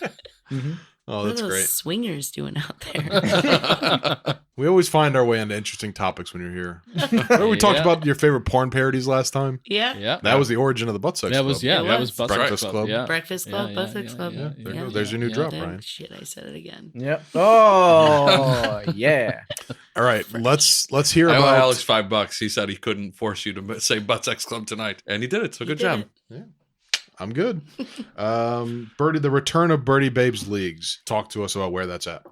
Oh, What are that's those great. swingers doing out there? We always find our way into interesting topics when you're here. Remember we talked Yeah. about your favorite porn parodies last time? Yeah. Yeah. That was the origin of the butt sex That was Club. yeah. It That was. was Butt Breakfast Club. Yeah. Breakfast Club, Yeah, Butt Sex yeah, Club. yeah, There you Yeah. go. There's your new Yeah. drop, Damn, Brian. Shit, I said it again. Yep. Oh, yeah. All right, let's hear I owe about Alex $5. He said he couldn't force you to say Butt Sex Club tonight, and he did it. So good did job. it. I'm good. Birdie, the return of Birdie Babes Leagues. Talk to us about where that's at.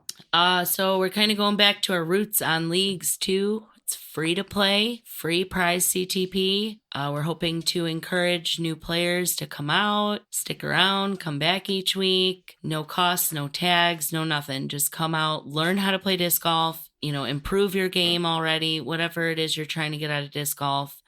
So we're kind of going back to our roots on leagues too. It's free to play, free prize CTP. We're hoping to encourage new players to come out, stick around, come back each week. No costs, no tags, no nothing. Just come out, learn how to play disc golf, improve your game already, whatever it is you're trying to get out of disc golf.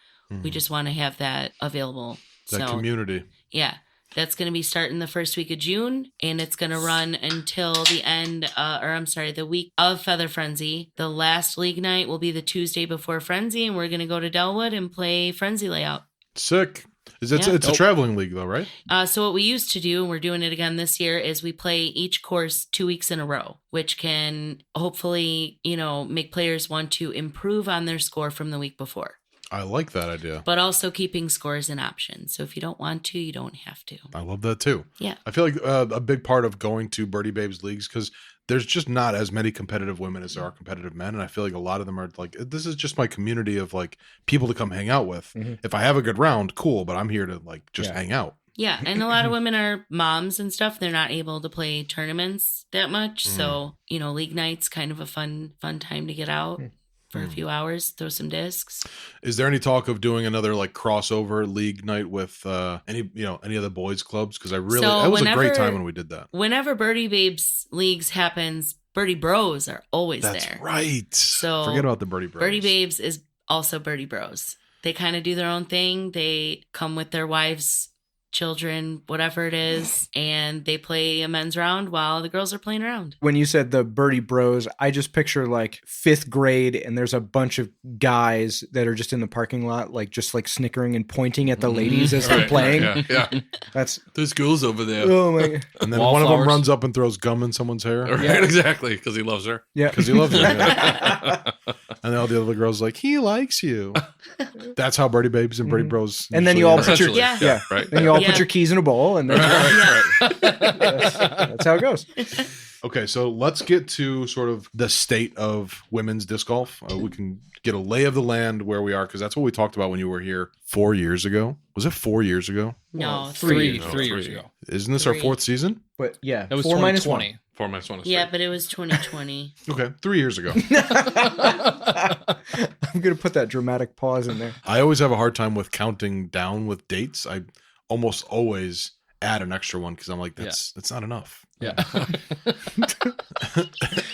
We just want to have that available. That community. Yeah. That's going to be starting the first week of June, and it's going to run until the week of Feather Frenzy. The last league night will be the Tuesday before Frenzy, and we're going to go to Delwood and play Frenzy Layout. Sick. It's Yeah. a traveling league though, right? So what we used to do, and we're doing it again this year, is we play each course 2 weeks in a row, which can hopefully, make players want to improve on their score from the week before. I like that idea. But also keeping scores an option. So if you don't want to, you don't have to. I love that too. Yeah. I feel like a big part of going to Birdie Babes Leagues because there's just not as many competitive women as there are competitive men, and I feel like a lot of them are like, this is just my community of like people to come hang out with. Mhm. If I have a good round, cool, but I'm here to like just Yeah. hang out. Yeah, and a lot of women are moms and stuff. They're not able to play tournaments that much. So, league night's kind of a fun time to get out for a few hours, throw some discs. Is there any talk of doing another like crossover league night with any of the boys clubs? Because that was a great whenever- time when we did that. Whenever Birdie Babes Leagues happens, Birdie Bros are always That's there. right. So forget about the Birdie Bros. Birdie Babes is also Birdie Bros. They kind of do their own thing. They come with their wives children, whatever it is, and they play a men's round while the girls are playing around. When you said the birdie bros, I just picture like 5th grade and there's a bunch of guys that are just in the parking lot, like just like snickering and pointing at the ladies as they're playing. Yeah. That's There's girls over there. oh my. And then one of them Wallflowers. runs up and throws gum in someone's hair. Right, exactly, because he loves her. Yeah. Because he loves her. Yeah. And then all the other girls like, he likes you. That's how Birdie Babes and Birdie Bros. And then you usually all put your Essentially, yeah. right. Then you all Yeah. put your keys in a bowl, and then that's how it goes. Okay, so let's get to sort of the state of women's disc golf. We can get a lay of the land where we are, because that's what we talked about when you were here 4 years ago. Was it 4 years ago? No, Three three. years ago. Isn't this our Three. 4th season? But yeah, That was 4 minus 2020. 4 minutes, 1 Yeah, but it was 2020. Okay, 3 years ago. 1. I'm gonna put that dramatic pause in there. I always have a hard time with counting down with dates. I almost always add an extra one because I'm like, that's not enough. Yeah.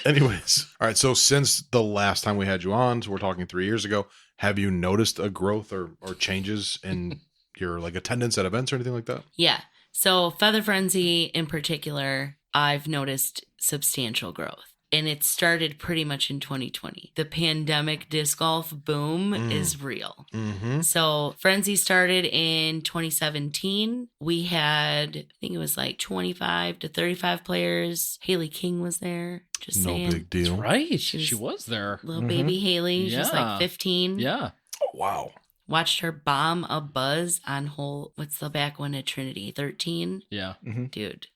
Anyways, all right. So since the last time we had you on, so we're talking 3 years ago, have you noticed a growth or changes in your like attendance at events or anything like that? Yeah. So Feather Frenzy in particular, I've noticed substantial growth. And it started pretty much in 2020. The pandemic disc golf boom is real. Mm-hmm. So Frenzy started in 2017. We had, I think it was like 25 to 35 players. Haley King was there. Just No saying. big deal. Right. She She was there. Little baby Haley. She was Yeah. like 15. Yeah. Oh, wow. Watched her bomb a buzz on hole, what's the back one at Trinity? 13? Yeah. Dude,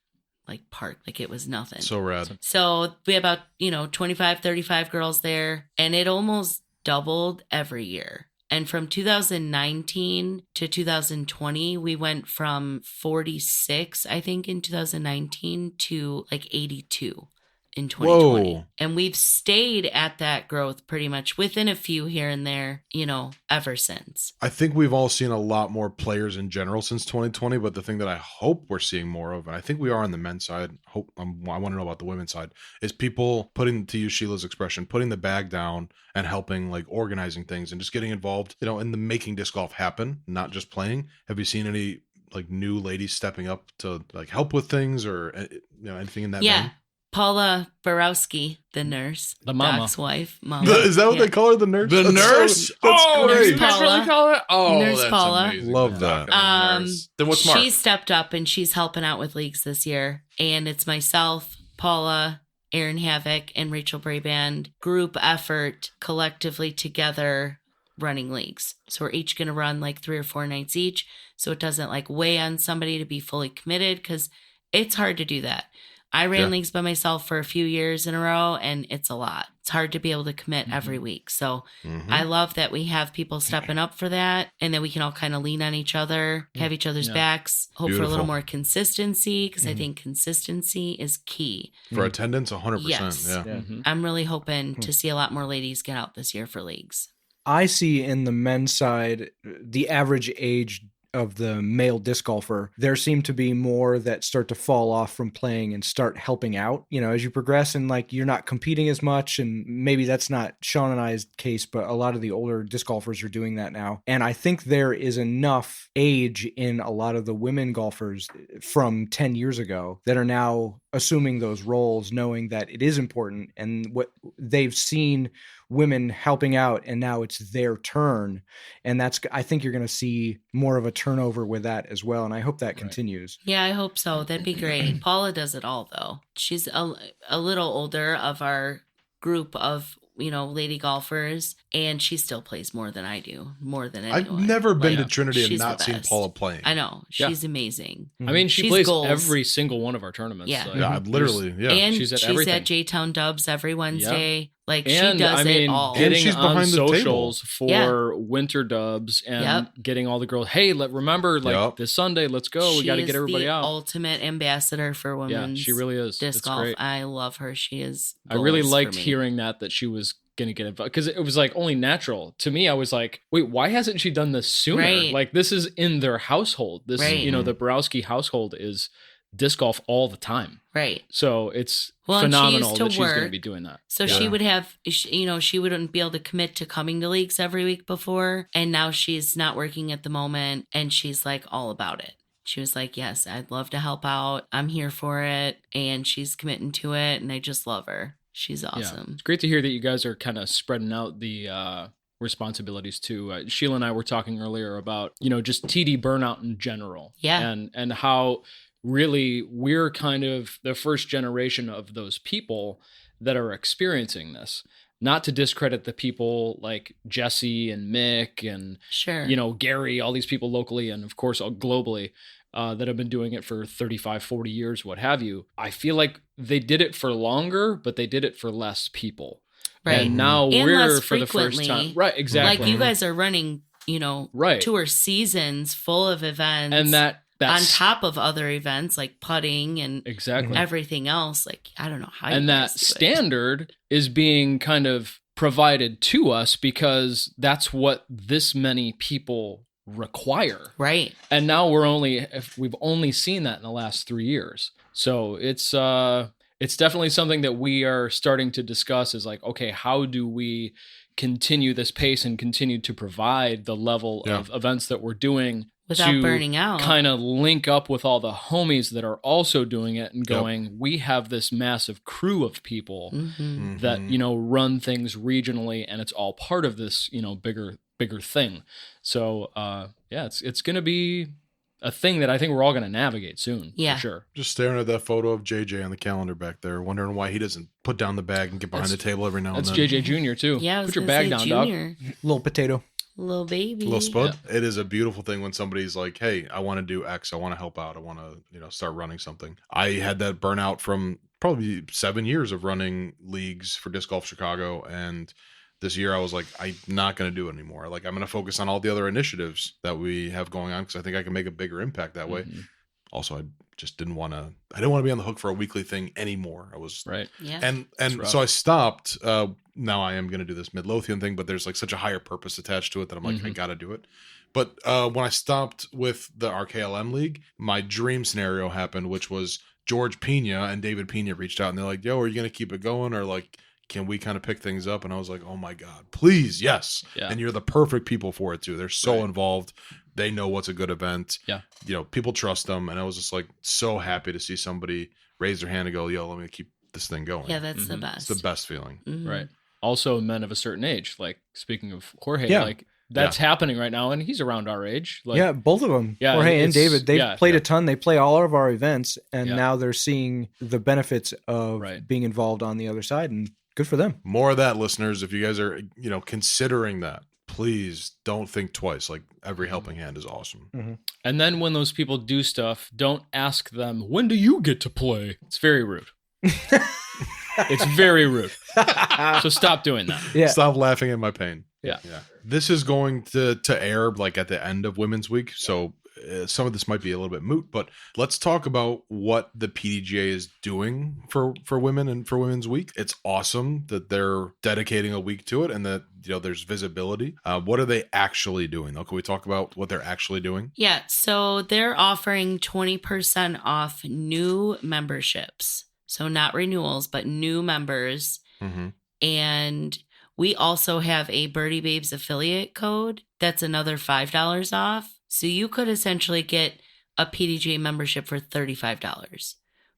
like parked like it was nothing. So rad. So we had about, 25, 35 girls there, and it almost doubled every year. And from 2019 to 2020, we went from 46, I think, in 2019 to like 82 in 2020. Whoa. And we've stayed at that growth pretty much within a few here and there, ever since. I think we've all seen a lot more players in general since 2020, but the thing that I hope we're seeing more of, and I think we are on the men's side, I want to know about the women's side, is people putting, to use Sheila's expression, putting the bag down and helping, like organizing things and just getting involved, in the making disc golf happen, not just playing. Have you seen any like new ladies stepping up to like help with things or anything in that vein? Paula Borowski, the nurse, The mama. Doc's wife, mama. Is that what they call her, the nurse? The That's nurse? that's Oh, great. you Nurse guys Paula. really call it? Oh, Nurse that's Paula. amazing. Love that. Nurse. Then what's Mark? She stepped up and she's helping out with leagues this year. And it's myself, Paula, Aaron Havoc, and Rachel Braband. Group effort, collectively together, running leagues. So we're each going to run like 3 or 4 nights each. So it doesn't like weigh on somebody to be fully committed, because it's hard to do that. I ran leagues by myself for a few years in a row, and it's a lot. It's hard to be able to commit every week. So I love that we have people stepping up for that, and that we can all kind of lean on each other, have each other's backs, hope for a Beautiful. little more consistency, because I think consistency is key. For attendance, 100%. Yes. Yeah. I'm really hoping to see a lot more ladies get out this year for leagues. I see in the men's side, the average age of the male disc golfer, there seem to be more that start to fall off from playing and start helping out, as you progress, and like you're not competing as much. And maybe that's not Sean and I's case, but a lot of the older disc golfers are doing that now. And I think there is enough age in a lot of the women golfers from 10 years ago that are now assuming those roles, knowing that it is important, and what they've seen women helping out, and now it's their turn. And I think you're going to see more of a turnover with that as well. And I hope that continues. Yeah, I hope so. That'd be great. Paula does it all, though. She's a little older of our group of, lady golfers, and she still plays more than I do, more than anyone. I've never been to Like, Trinity and she's the not seen best. Paula playing. I know. She's amazing. I mean, she She's plays goals. every single one of our tournaments. Yeah. Like, Yeah, literally. Yeah. And She's she's at everything. J-Town Dubs every Wednesday. Like, and she does it all. And getting she's on behind the table. socials for winter dubs and getting all the girls. Hey, remember this Sunday, let's go. We got to get everybody the out. Ultimate ambassador for women's. Yeah, she really is. Disc It's golf. great. I love her. She is. I really goals liked for me. hearing that she was going to get involved, because it was like only natural to me. I was like, wait, why hasn't she done this sooner? Right. Like, this is in their household. This, Right. the Borowski household is disc golf all the time. Right. So it's Well, and she phenomenal used to that she's going to work. be doing that. So she would have, she wouldn't be able to commit to coming to leagues every week before. And now she's not working at the moment, and she's like all about it. she was like, yes, I'd love to help out. I'm here for it. And she's committing to it. And I just love her. She's awesome. Yeah. It's great to hear that you guys are kind of spreading out the responsibilities too. Sheila and I were talking earlier about, just TD burnout in general. Yeah. And how really we're kind of the first generation of those people that are experiencing this. Not to discredit the people like Jesse and Mick and, sure, Gary, all these people locally and of course globally that have been doing it for 35, 40 years, what have you. I feel like they did it for longer, but they did it for less people. Right. And now and we're less for the first time. Right, exactly. Like you guys are running, right, tour seasons full of events. And that's on top of other events like putting and exactly everything else. Like, I don't know how and you that guys do standard is being kind of provided to us because that's what this many people require. Right. And now we've only seen that in the last 3 years. So it's definitely something that we are starting to discuss is like, okay, how do we continue this pace and continue to provide the level of events that we're doing without burning out, kind of link up with all the homies that are also doing it and going, we have this massive crew of people that, run things regionally and it's all part of this, bigger thing. So, it's going to be a thing that I think we're all going to navigate soon. Yeah. For sure. Just staring at that photo of JJ on the calendar back there, wondering why he doesn't put down the bag and get behind the table every now and then. That's JJ Jr. too. Yeah, put your bag down, Junior. dog. Little potato. Little baby. Little spud. Yeah. It is a beautiful thing when somebody's like, hey, I want to do X. I want to help out. I want to, start running something. I had that burnout from probably 7 years of running leagues for Disc Golf Chicago. And this year I was like, I'm not going to do it anymore. Like, I'm going to focus on all the other initiatives that we have going on because I think I can make a bigger impact that way. Also, I just didn't want to be on the hook for a weekly thing anymore. I was right. Yeah. And so I stopped. Now I am going to do this Midlothian thing, but there's like such a higher purpose attached to it that I'm like, I got to do it. But when I stopped with the RKLM League, my dream scenario happened, which was George Pena and David Pena reached out and they're like, yo, are you going to keep it going? Or like, can we kind of pick things up? And I was like, oh my God, please. Yes. Yeah. And you're the perfect people for it too. They're so involved. They know what's a good event. Yeah. People trust them. And I was just like, so happy to see somebody raise their hand and go, yo, let me keep this thing going. Yeah. That's the best. It's the best feeling. Right. Also men of a certain age, like speaking of Jorge, like that's happening right now. And he's around our age. Like, both of them. Yeah, Jorge and David, they've played a ton. They play all of our events and now they're seeing the benefits of being involved on the other side, and good for them. More of that, listeners. If you guys are, considering that, please don't think twice. Like, every helping hand is awesome. And then when those people do stuff, don't ask them, when do you get to play? It's very rude. It's very rude. So stop doing that. Yeah. Stop laughing at my pain. Yeah. This is going to air like at the end of Women's Week. So some of this might be a little bit moot, but let's talk about what the PDGA is doing for women and for Women's Week. It's awesome that they're dedicating a week to it and that, there's visibility. What are they actually doing though? Can we talk about what they're actually doing? Yeah. So they're offering 20% off new memberships. So not renewals, but new members. And we also have a Birdie Babes affiliate code. That's another $5 off. So you could essentially get a PDGA membership for $35,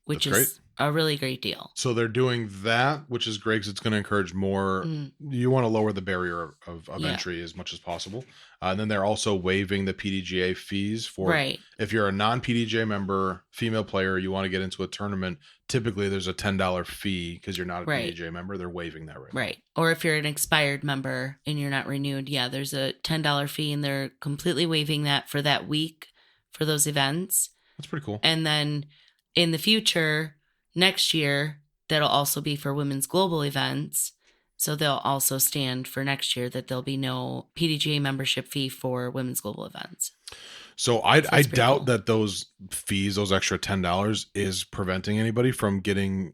which is a really great deal. So they're doing that, which is great because it's going to encourage more. You want to lower the barrier of entry as much as possible. And then they're also waiving the PDGA fees for if you're a non-PDGA member, female player, you want to get into a tournament. Typically, there's a $10 fee because you're not a PDGA member. They're waiving that right. Or if you're an expired member and you're not renewed, there's a $10 fee and they're completely waiving that for that week for those events. That's pretty cool. And then in the future, next year, that'll also be for women's global events. So they'll also stand for next year that there'll be no PDGA membership fee for women's global events. So I doubt that those fees, those extra $10, is preventing anybody from getting,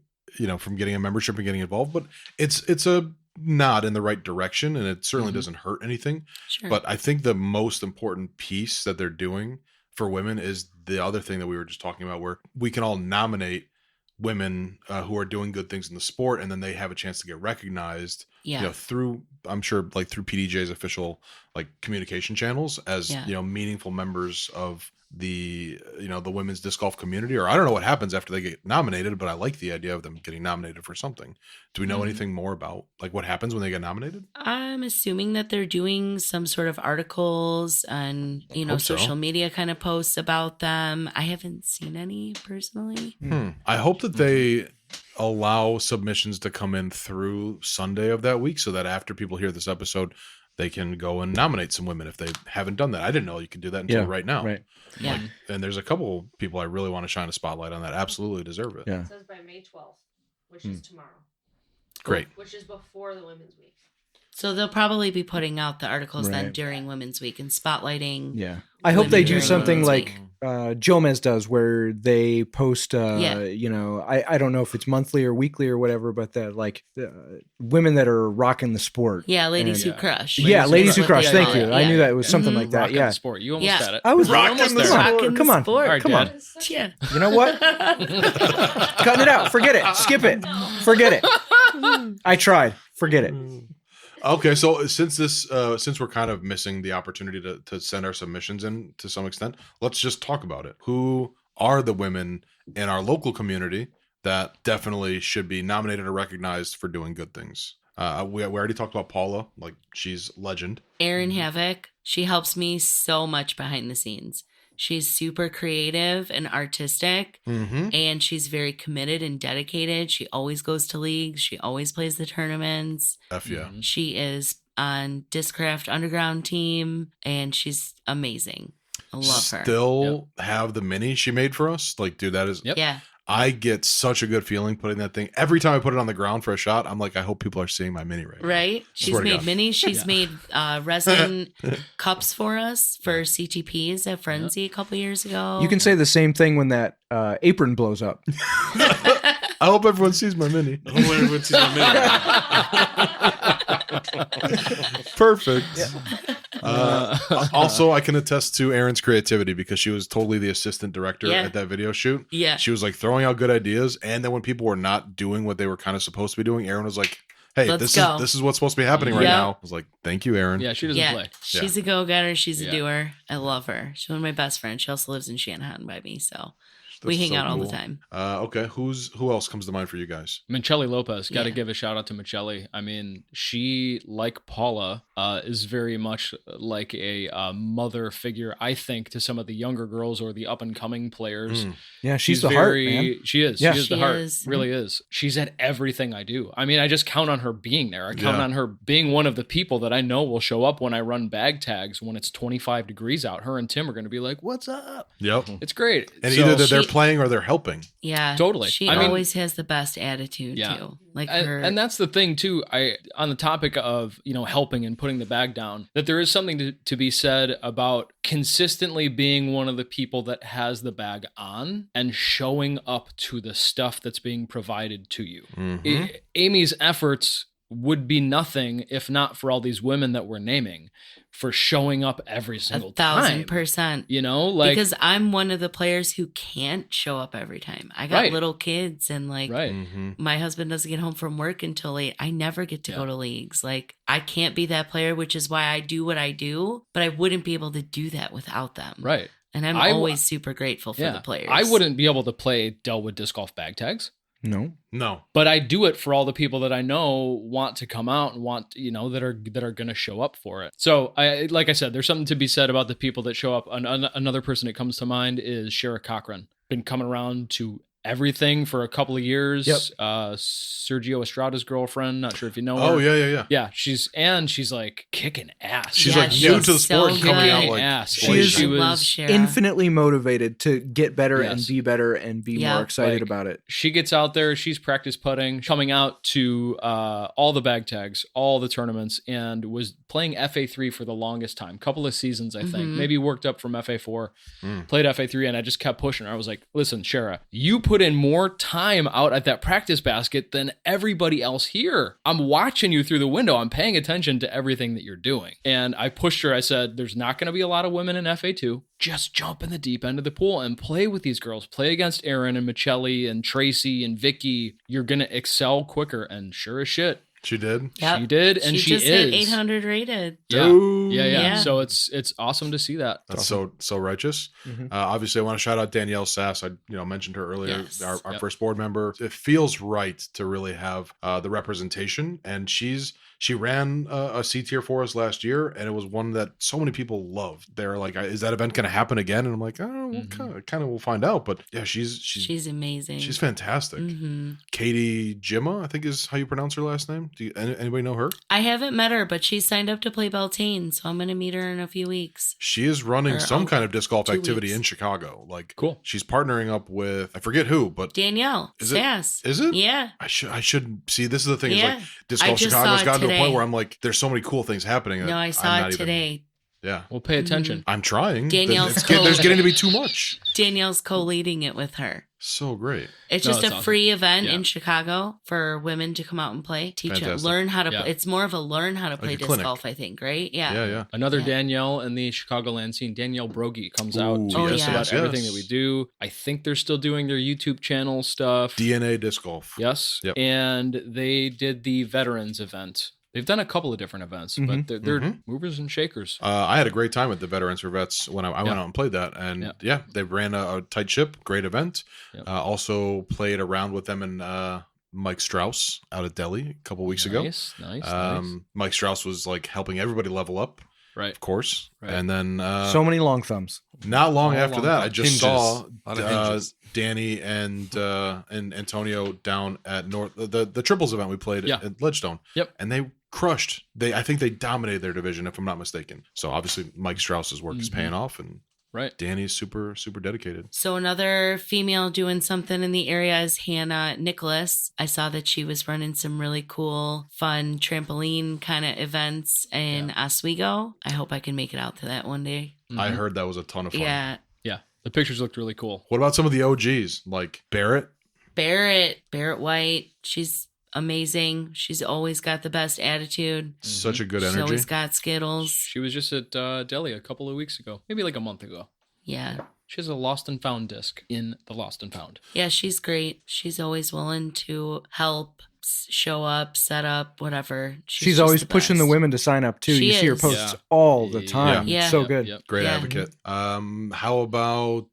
from getting a membership and getting involved. But it's a nod in the right direction, and it certainly doesn't hurt anything. Sure. But I think the most important piece that they're doing for women is the other thing that we were just talking about, where we can all nominate women who are doing good things in the sport, and then they have a chance to get recognized Yeah. through, I'm sure, like through PDJ's official like communication channels as, Yeah. Meaningful members of the, the women's disc golf community, or I don't know what happens after they get nominated, but I like the idea of them getting nominated for something. Do we know anything more about like what happens when they get nominated? I'm assuming that they're doing some sort of articles and, Hope so. social media kind of posts about them. I haven't seen any personally. I hope that they allow submissions to come in through Sunday of that week so that after people hear this episode, they can go and nominate some women if they haven't done that. I didn't know you can do that until right now. Right. Yeah. And there's a couple people I really want to shine a spotlight on that absolutely deserve it. Yeah. It says by May 12th, which is tomorrow, Great. which is before the Women's Week. So they'll probably be putting out the articles then Right. during Women's Week and spotlighting. Yeah. I hope they do during something Women's like Week. Jomez does, where they post, Yeah. I don't know if it's monthly or weekly or whatever, but that like women that are rocking the sport. Yeah, ladies And- who crush. Yeah, ladies who What crush. they Thank call you. it. I knew Yeah. that it was something like that. Rocking Yeah. the sport. You almost Yeah. got it. I was Rocking come the on, sport. Rocking the come on, sport. All right, come on. Dad. Yeah. You know what? Cutting it out. Forget it. Skip it. Forget it. I tried. Forget it. Okay, so since we're kind of missing the opportunity to send our submissions in to some extent, let's just talk about it. Who are the women in our local community that definitely should be nominated or recognized for doing good things? We already talked about Paula, like she's legend. Erin Havoc, she helps me so much behind the scenes. She's super creative and artistic, and she's very committed and dedicated. She always goes to leagues. She always plays the tournaments. F yeah. She is on Discraft Underground team, and she's amazing. I love her. Still have the mini she made for us. Like, dude, that is. Yep. Yeah. I get such a good feeling putting that thing. Every time I put it on the ground for a shot, I'm like, I hope people are seeing my mini right now. Right? She's Swear to made God. minis. She's made resin cups for us for CTPs at Frenzy a couple years ago. You can say the same thing when that apron blows up. I hope everyone sees my mini. Perfect. Also, I can attest to Erin's creativity because she was totally the assistant director Yeah. at that video shoot. Yeah. She was like throwing out good ideas, and then when people were not doing what they were kind of supposed to be doing, Erin was like, "Hey, Let's go." this is what's supposed to be happening right Yeah. now." I was like, "Thank you, Erin." Yeah, she doesn't Yeah, play. she's a go-getter. She's a Yeah. doer. I love her. She's one of my best friends. She also lives in Shanahan by me, so we That's hang so out all the cool. time. Okay, who else comes to mind for you guys? Michele Lopez, got to Yeah. give a shout out to Michele. I mean, she, like Paula, is very much like a mother figure, I think, to some of the younger girls or the up and coming players. Yeah, she's the heart, very, man. She is. Yeah. She is the She heart. is. Really is. She's at everything I do. I mean, I just count on her being there. I count Yeah. on her being one of the people that I know will show up when I run bag tags when it's 25 degrees out. Her and Tim are going to be like, "What's up?" Yep. It's great. And So- either that they're She- playing or they're helping. Yeah, Totally. She I mean- always has the best attitude Yeah. too. Like and, her, and that's the thing too. On the topic of helping and putting the bag down, that there is something to be said about consistently being one of the people that has the bag on and showing up to the stuff that's being provided to you. Amy's efforts would be nothing if not for all these women that we're naming for showing up every single time. 1,000%. Like, because I'm one of the players who can't show up every time. I got Right. little kids, and like right. my husband doesn't get home from work until late. I never get to go to leagues. Like I can't be that player, which is why I do what I do. But I wouldn't be able to do that without them. Right. And I'm I w- always super grateful for the players. I wouldn't be able to play Delwood disc golf bag tags. No. But I do it for all the people that I know want to come out and want, that are going to show up for it. So like I said, there's something to be said about the people that show up. Another person that comes to mind is Shara Cochran. Been coming around to everything for a couple of years. Yep. Sergio Estrada's girlfriend. Not sure if you know her. Oh yeah. Yeah, she's like kicking ass. She's Yeah, like she's new to the sport so and coming out good. like ass. She is- I love Shara. Infinitely motivated to get better and Yes. be better and be Yeah. more excited Like, about it. She gets out there, she's practice putting, coming out to all the bag tags, all the tournaments, and was playing FA3 for the longest time. Couple of seasons, I think. Maybe worked up from FA4, played FA3, and I just kept pushing her. I was like, listen, Shara, you put in more time out at that practice basket than everybody else here. I'm watching you through the window. I'm paying attention to everything that you're doing. And I pushed her. I said, there's not going to be a lot of women in FA2. Just jump in the deep end of the pool and play with these girls. Play against Erin and Michele and Tracy and Vicky. You're going to excel quicker. And sure as shit, She did. Yep. She did, and she just is hit 800 rated. Yeah. Ooh. Yeah. So it's awesome to see that. That's so righteous. Mhm. Obviously, I want to shout out Danielle Sass. I mentioned her earlier, Yes. our first board member. It feels right to really have the representation, and she ran a C tier for us last year, and it was one that so many people loved. They're like, "Is that event going to happen again?" And I'm like, "Oh, we'll kind of we'll find out." But yeah, she's amazing. She's fantastic. Mm-hmm. Katie Jimma, I think is how you pronounce her last name. Do anybody know her? I haven't met her, but she's signed up to play Beltane, so I'm going to meet her in a few weeks. She is running some kind of disc golf 2 activity weeks. in Chicago. Like, Cool. She's partnering up with, I forget who, but Danielle Sass. Is it? Yeah. I should see. This is the thing. Yeah. Is like disc I golf just Chicago's saw it gotten to a point today. where I'm like, there's so many cool things happening. No, that I I'm saw not it even- today. Yeah. We'll pay attention. I'm trying. Danielle's There's getting to be too much. Danielle's co-leading it with her. So great. It's No, just it's a awesome. free event Yeah. in Chicago for women to come out and play, teach you, Fantastic. learn how to Yeah. play. It's more of a learn how to play a disc clinic. golf, I think, right? Yeah. Yeah. Another Yeah. Danielle in the Chicagoland scene, Danielle Brogy, comes out Ooh, to Oh, us yeah. about yes, everything yes. that we do. I think they're still doing their YouTube channel stuff. DNA disc golf. Yes. Yep. And they did the veterans event. They've done a couple of different events, but they're movers and shakers. I had a great time at the Veterans for Vets when I went out and played that. And they ran a tight ship, great event. Yep. Also played around with them and Mike Strauss out of Delhi a couple weeks ago. Nice. Mike Strauss was like helping everybody level up, Right. of course. Right. And then So many long thumbs. not long All after long that, I thumbs. just Hinges. saw A lot of hinges. Danny and Antonio down at the triples event we played Yeah. at Ledgestone. Yep. And they crushed. I think they dominated their division, if I'm not mistaken. So obviously Mike Strauss's work is paying off, and Right. Danny's super dedicated. So another female doing something in the area is Hannah Nicholas. I saw that she was running some really cool, fun trampoline kind of events in Oswego. I hope I can make it out to that one day. I heard that was a ton of fun. Yeah. Yeah. The pictures looked really cool. What about some of the OGs like Barrett? Barrett White. She's amazing. She's always got the best attitude. Such a good She's energy. always got Skittles. She was just at Delhi a couple of weeks ago, maybe like a month ago. Yeah. She has a lost and found disc in the Lost and Found. Yeah, she's great. She's always willing to help, show up, set up, whatever. She's just always the pushing the best. women to sign up too. She You see her is. posts Yeah. all the time. Yeah. So good. Yep. Great Yeah. advocate. How about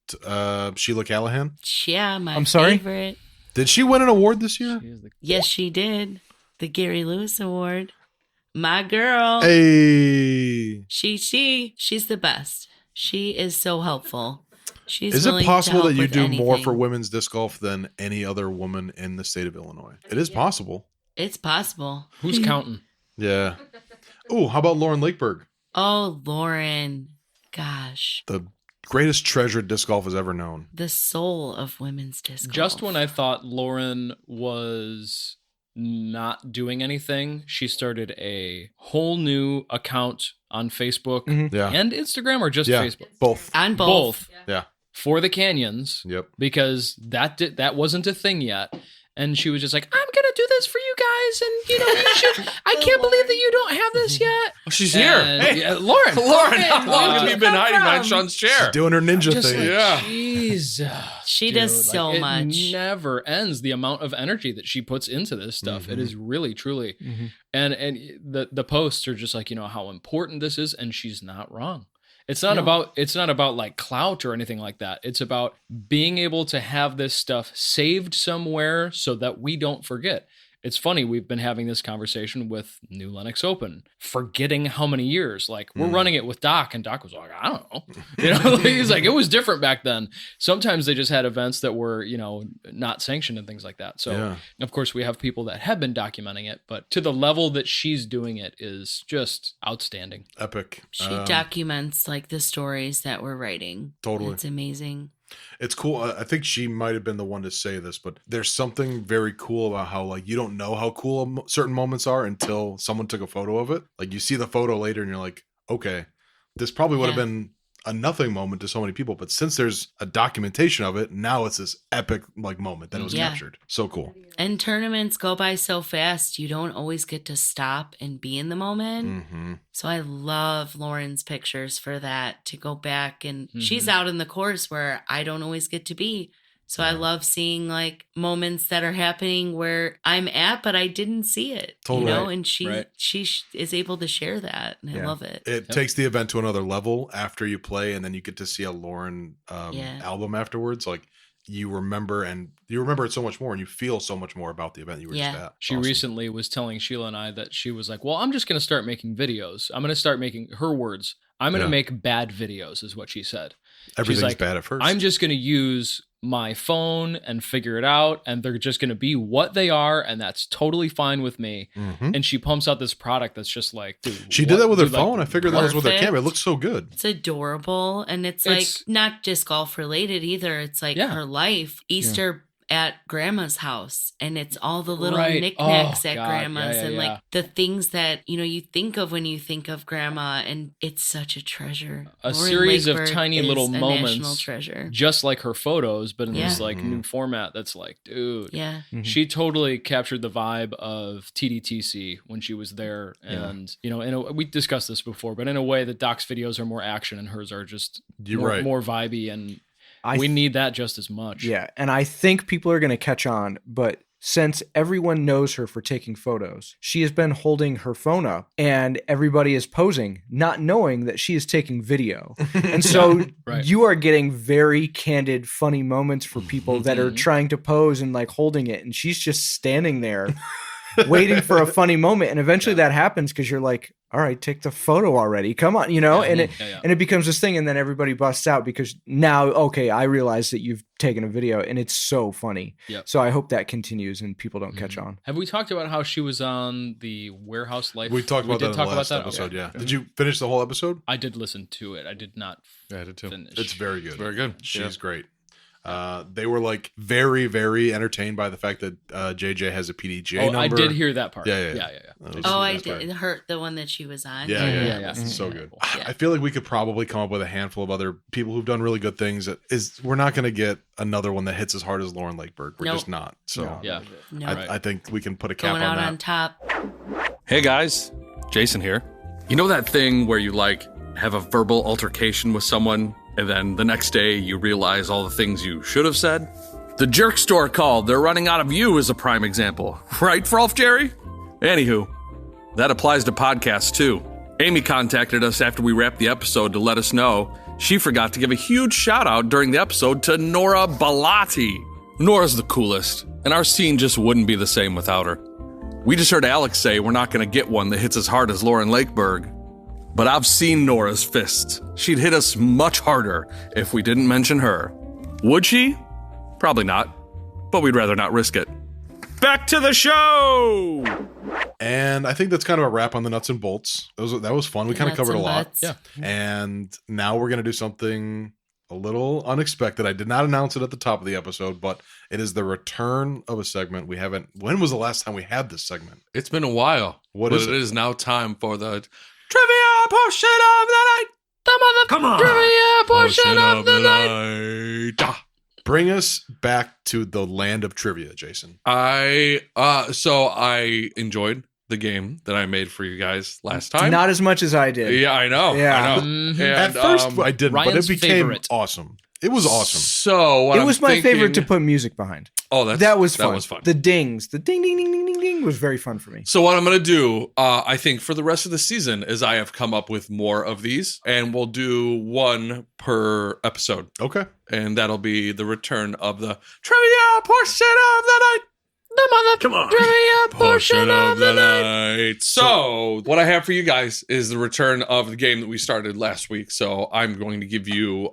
Sheila Callahan? Yeah, my I'm sorry? favorite. Did she win an award this year? She is the- Yes, she did. The Gary Lewis Award. My girl. Hey. She's the best. She is so helpful. She's Is it willing to possible help that you with do more anything. for women's disc golf than any other woman in the state of Illinois? It is possible. It's possible. Who's counting? Yeah. Oh, how about Lauren Lakeberg? Oh, Lauren. Gosh. The greatest treasure disc golf has ever known. The soul of women's disc golf. Just when I thought Lauren was not doing anything, she started a whole new account on Facebook Yeah. and Instagram, or just Yeah. Facebook? Both. On both. Yeah. For the canyons, Yep. because that wasn't a thing yet. And she was just like, I'm gonna do this for you guys, and you should. I can't believe that you don't have this yet. Oh, she's here. And, Hey, yeah, Lauren, Lauren, how long have Uh, you been hiding behind Sean's chair? Doing her ninja just thing. like, Yeah. Jesus, She dude, does so it much. never ends. The amount of energy that she puts into this stuff, it is really, truly. And the posts are just like, how important this is, and she's not wrong. It's not about like clout or anything like that. It's about being able to have this stuff saved somewhere so that we don't forget. It's funny, we've been having this conversation with New Lennox Open, forgetting how many years. Like, we're running it with Doc, and Doc was like, I don't know. He's like, it was different back then. Sometimes they just had events that were, not sanctioned and things like that. So, of course, we have people that have been documenting it, but to the level that she's doing it is just outstanding. Epic. She documents like the stories that we're writing. Totally. It's amazing. It's cool. I think she might have been the one to say this, but there's something very cool about how, like, you don't know how cool certain moments are until someone took a photo of it. Like, you see the photo later and you're like, okay, this probably would have been a nothing moment to so many people, but since there's a documentation of it, now it's this epic like moment that was captured. So cool. And tournaments go by so fast, you don't always get to stop and be in the moment. So I love Lauren's pictures for that, to go back, and she's out in the course where I don't always get to be. So I love seeing like moments that are happening where I'm at, but I didn't see it, Totally. you know, and she is able to share that. And I love it. It takes the event to another level after you play, and then you get to see a Lauren album afterwards. Like you remember it so much more, and you feel so much more about the event you were just at. She recently was telling Sheila and I that she was like, well, I'm just going to start making videos. I'm going to start making, her words, I'm going to make bad videos is what she said. Everything's like, bad at first. I'm just going to use my phone and figure it out, and they're just going to be what they are, and that's totally fine with me. And she pumps out this product that's just like, dude, she did that with her phone. I figured that was with her camera. It looks so good. It's adorable, and it's like not just golf related either. It's like her life. Easter at grandma's house, and it's all the little knickknacks at grandma's and like the things that you think of when you think of grandma, and it's such a treasure. A series of tiny little a moments, national treasure, just like her photos, but in this like new format. That's like, dude, she totally captured the vibe of TDTC when she was there, and we discussed this before, but in a way, the Doc's videos are more action, and hers are just more vibey and. We need that just as much. Yeah, and I think people are going to catch on, but since everyone knows her for taking photos, she has been holding her phone up and everybody is posing, not knowing that she is taking video. And so you are getting very candid, funny moments for people that are trying to pose and like holding it, and she's just standing there waiting for a funny moment. And eventually that happens because you're like, all right, take the photo already. Come on, and it becomes this thing, and then everybody busts out because now, okay, I realize that you've taken a video, and it's so funny. Yep. So I hope that continues and people don't catch on. Have we talked about how she was on the Warehouse Life? We talked about that in the last episode, yeah. Did you finish the whole episode? I did listen to it. I did not I did too. finish. It's very good. Very good. She's great. They were like very, very entertained by the fact that JJ has a PDGA number. I did hear that part. Yeah. I did. The one that she was on. Yeah. So good. I feel like we could probably come up with a handful of other people who've done really good things. We're not going to get another one that hits as hard as Lauren Lakeberg. We're just not. So I think we can put a cap going on out that. on top. Hey guys, Jason here. You know that thing where you like have a verbal altercation with someone, and then the next day you realize all the things you should have said? The jerk store called. They're running out of you is a prime example. Right, Frolf Jerry? Anywho, that applies to podcasts too. Amy contacted us after we wrapped the episode to let us know she forgot to give a huge shout out during the episode to Nora Balati. Nora's the coolest, and our scene just wouldn't be the same without her. We just heard Alex say we're not going to get one that hits as hard as Lauren Lakeberg. But I've seen Nora's fists. She'd hit us much harder if we didn't mention her. Would she? Probably not. But we'd rather not risk it. Back to the show! And I think that's kind of a wrap on the nuts and bolts. That was fun. We kind of covered a lot. Yeah. And now we're going to do something a little unexpected. I did not announce it at the top of the episode, but it is the return of a segment we haven't. When was the last time we had this segment? It's been a while. What is it? It is now time for the Trivia portion of the night. Come on. Trivia portion of the night. Bring us back to the land of trivia, Jason. So I enjoyed the game that I made for you guys last time. Not as much as I did. Yeah, I know. Yeah. I know. Mm-hmm. And, At first, I didn't, but it Ryan's became favorite. awesome. It was awesome. So It was my favorite to put music behind. Oh, that was fun. That was fun. The dings, the ding, ding, ding, ding, ding, ding was very fun for me. So what I'm going to do, I think for the rest of the season, is I have come up with more of these, and we'll do one per episode. Okay. And that'll be the return of the trivia portion of the night. Come on. Trivia portion of the night. So what I have for you guys is the return of the game that we started last week. So I'm going to give you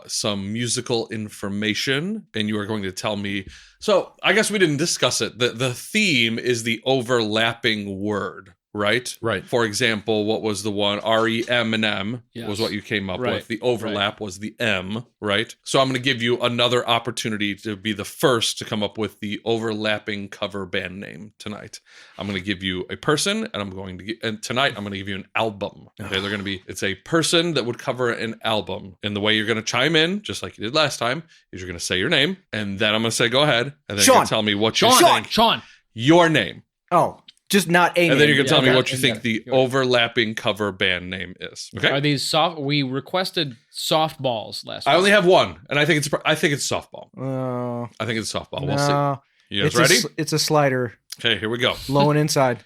some musical information, and you are going to tell me. So I guess we didn't discuss it. The theme is the overlapping word. Right? Right. For example, what was the one? REM and M was what you came up with. The overlap was the M, right? So I'm going to give you another opportunity to be the first to come up with the overlapping cover band name tonight. I'm going to give you a person, and tonight I'm going to give you an album. Okay, it's a person that would cover an album. And the way you're going to chime in, just like you did last time, is you're going to say your name, and then I'm going to say, go ahead, and then you're going to tell me what you think. Sean. Your name. Oh. Just not a name. And then you can tell me okay. what you think Yeah. the overlapping cover band name is. Okay. Are these soft? We requested softballs last week. I only have one, and I think it's softball. Uh, I think it's softball. We'll no. see. You guys It's ready? it's a slider. Okay, here we go. Low and inside.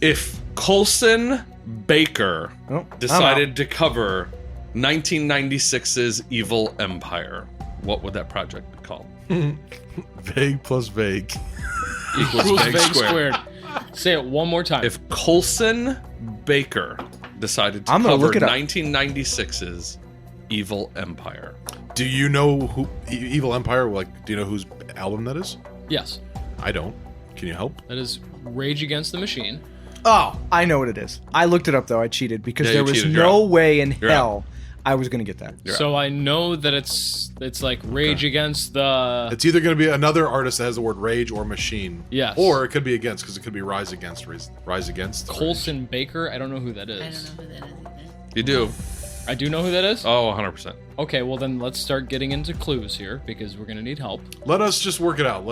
If Colson Baker decided to cover 1996's Evil Empire, what would that project be called? Vague plus vague. Equals vague squared. Say it one more time. If Colson Baker decided to I'm gonna cover look it up. 1996's Evil Empire. Do you know who Evil Empire? Like, do you know whose album that is? Yes, I don't. Can you help? that is Rage Against the Machine. Oh, I know what it is. I looked it up though. I cheated because Yeah, there you was cheated. You're no out. way in You're hell I was gonna get that. So I know that it's like Rage Against the. It's either going to be another artist that has the word rage or machine. Yes. Or it could be against, because it could be rise against. Colson Baker. I don't know who that is. I don't know who that is either. You do. I do know who that is. Oh, 100%. Okay, well then let's start getting into clues here because we're gonna need help. Let us just work it out.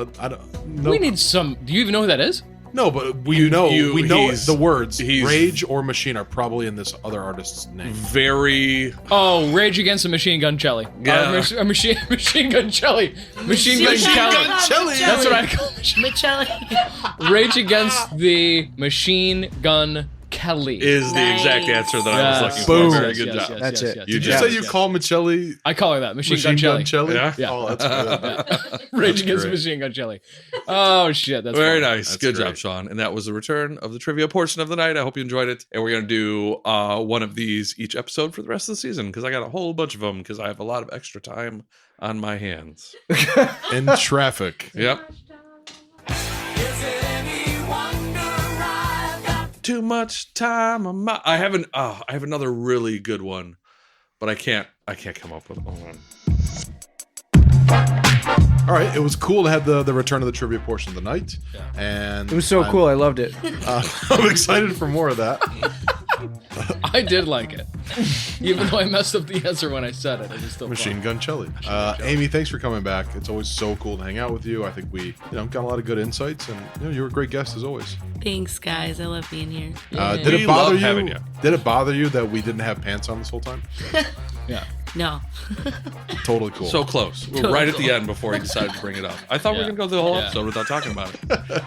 We need some. Do you even know who that is? No, but we know he's- the words he's- rage or machine are probably in this other artist's name. Very. Oh, Rage Against the Machine Gun Kelly. Yeah. Machine Gun Kelly. Machine Gun Kelly. That's what I call Michelli. Rage Against the Machine Gun Kelly. Is the exact answer that I was looking Boom. for. Very good job. That's it. Did you say you call Michelli I call her that. Machine Gun Gun Kelly. Chelly? Yeah. Oh, that's good. Rage That's Against the great. Machine Gun Kelly. Oh shit, that's Very funny. nice. That's Good great. job, Sean. And that was the return of the trivia portion of the night. I hope you enjoyed it. And we're going to do one of these each episode for the rest of the season because I got a whole bunch of them because I have a lot of extra time on my hands. In traffic. Yep. Too much time on my. I have another really good one, but I can't come up with one. All right, it was cool to have the return of the trivia portion of the night, and It was so cool. I loved it. I'm excited for more of that. I did like it, even though I messed up the answer when I said it. It was still Machine fun. Gun Chelly. Amy, thanks for coming back. It's always so cool to hang out with you. I think we got a lot of good insights, and you're a great guest as always. Thanks, guys. I love being here. Did We it bother love you? having you. Did it bother you that we didn't have pants on this whole time? Yeah. No. Totally cool. So close. We're right at the end before he decided to bring it up. I thought we were going to go through the whole episode without talking about it.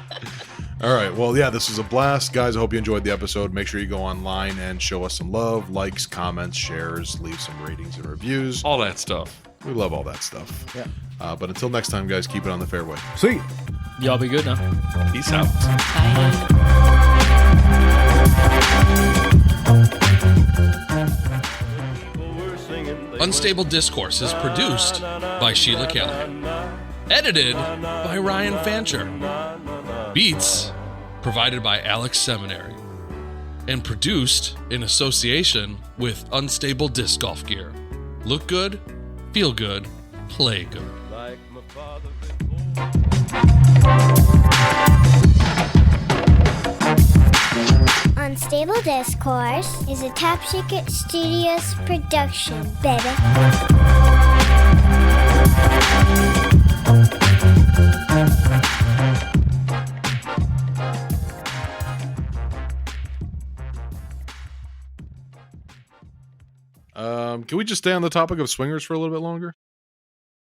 All right. Well, yeah, this was a blast. Guys, I hope you enjoyed the episode. Make sure you go online and show us some love, likes, comments, shares, leave some ratings and reviews. All that stuff. We love all that stuff. Yeah. But until next time, guys, keep it on the fairway. Sweet. Y'all be good now. Peace out. Bye. Unstable Discourse is produced by Sheila Kelly. Edited by Ryan Fancher. Beats provided by Alex Seminary. And produced in association with Unstable Disc Golf Gear. Look good, feel good, play good. Unstable Discourse is a Top Secret Studios production, baby. Can we just stay on the topic of swingers for a little bit longer?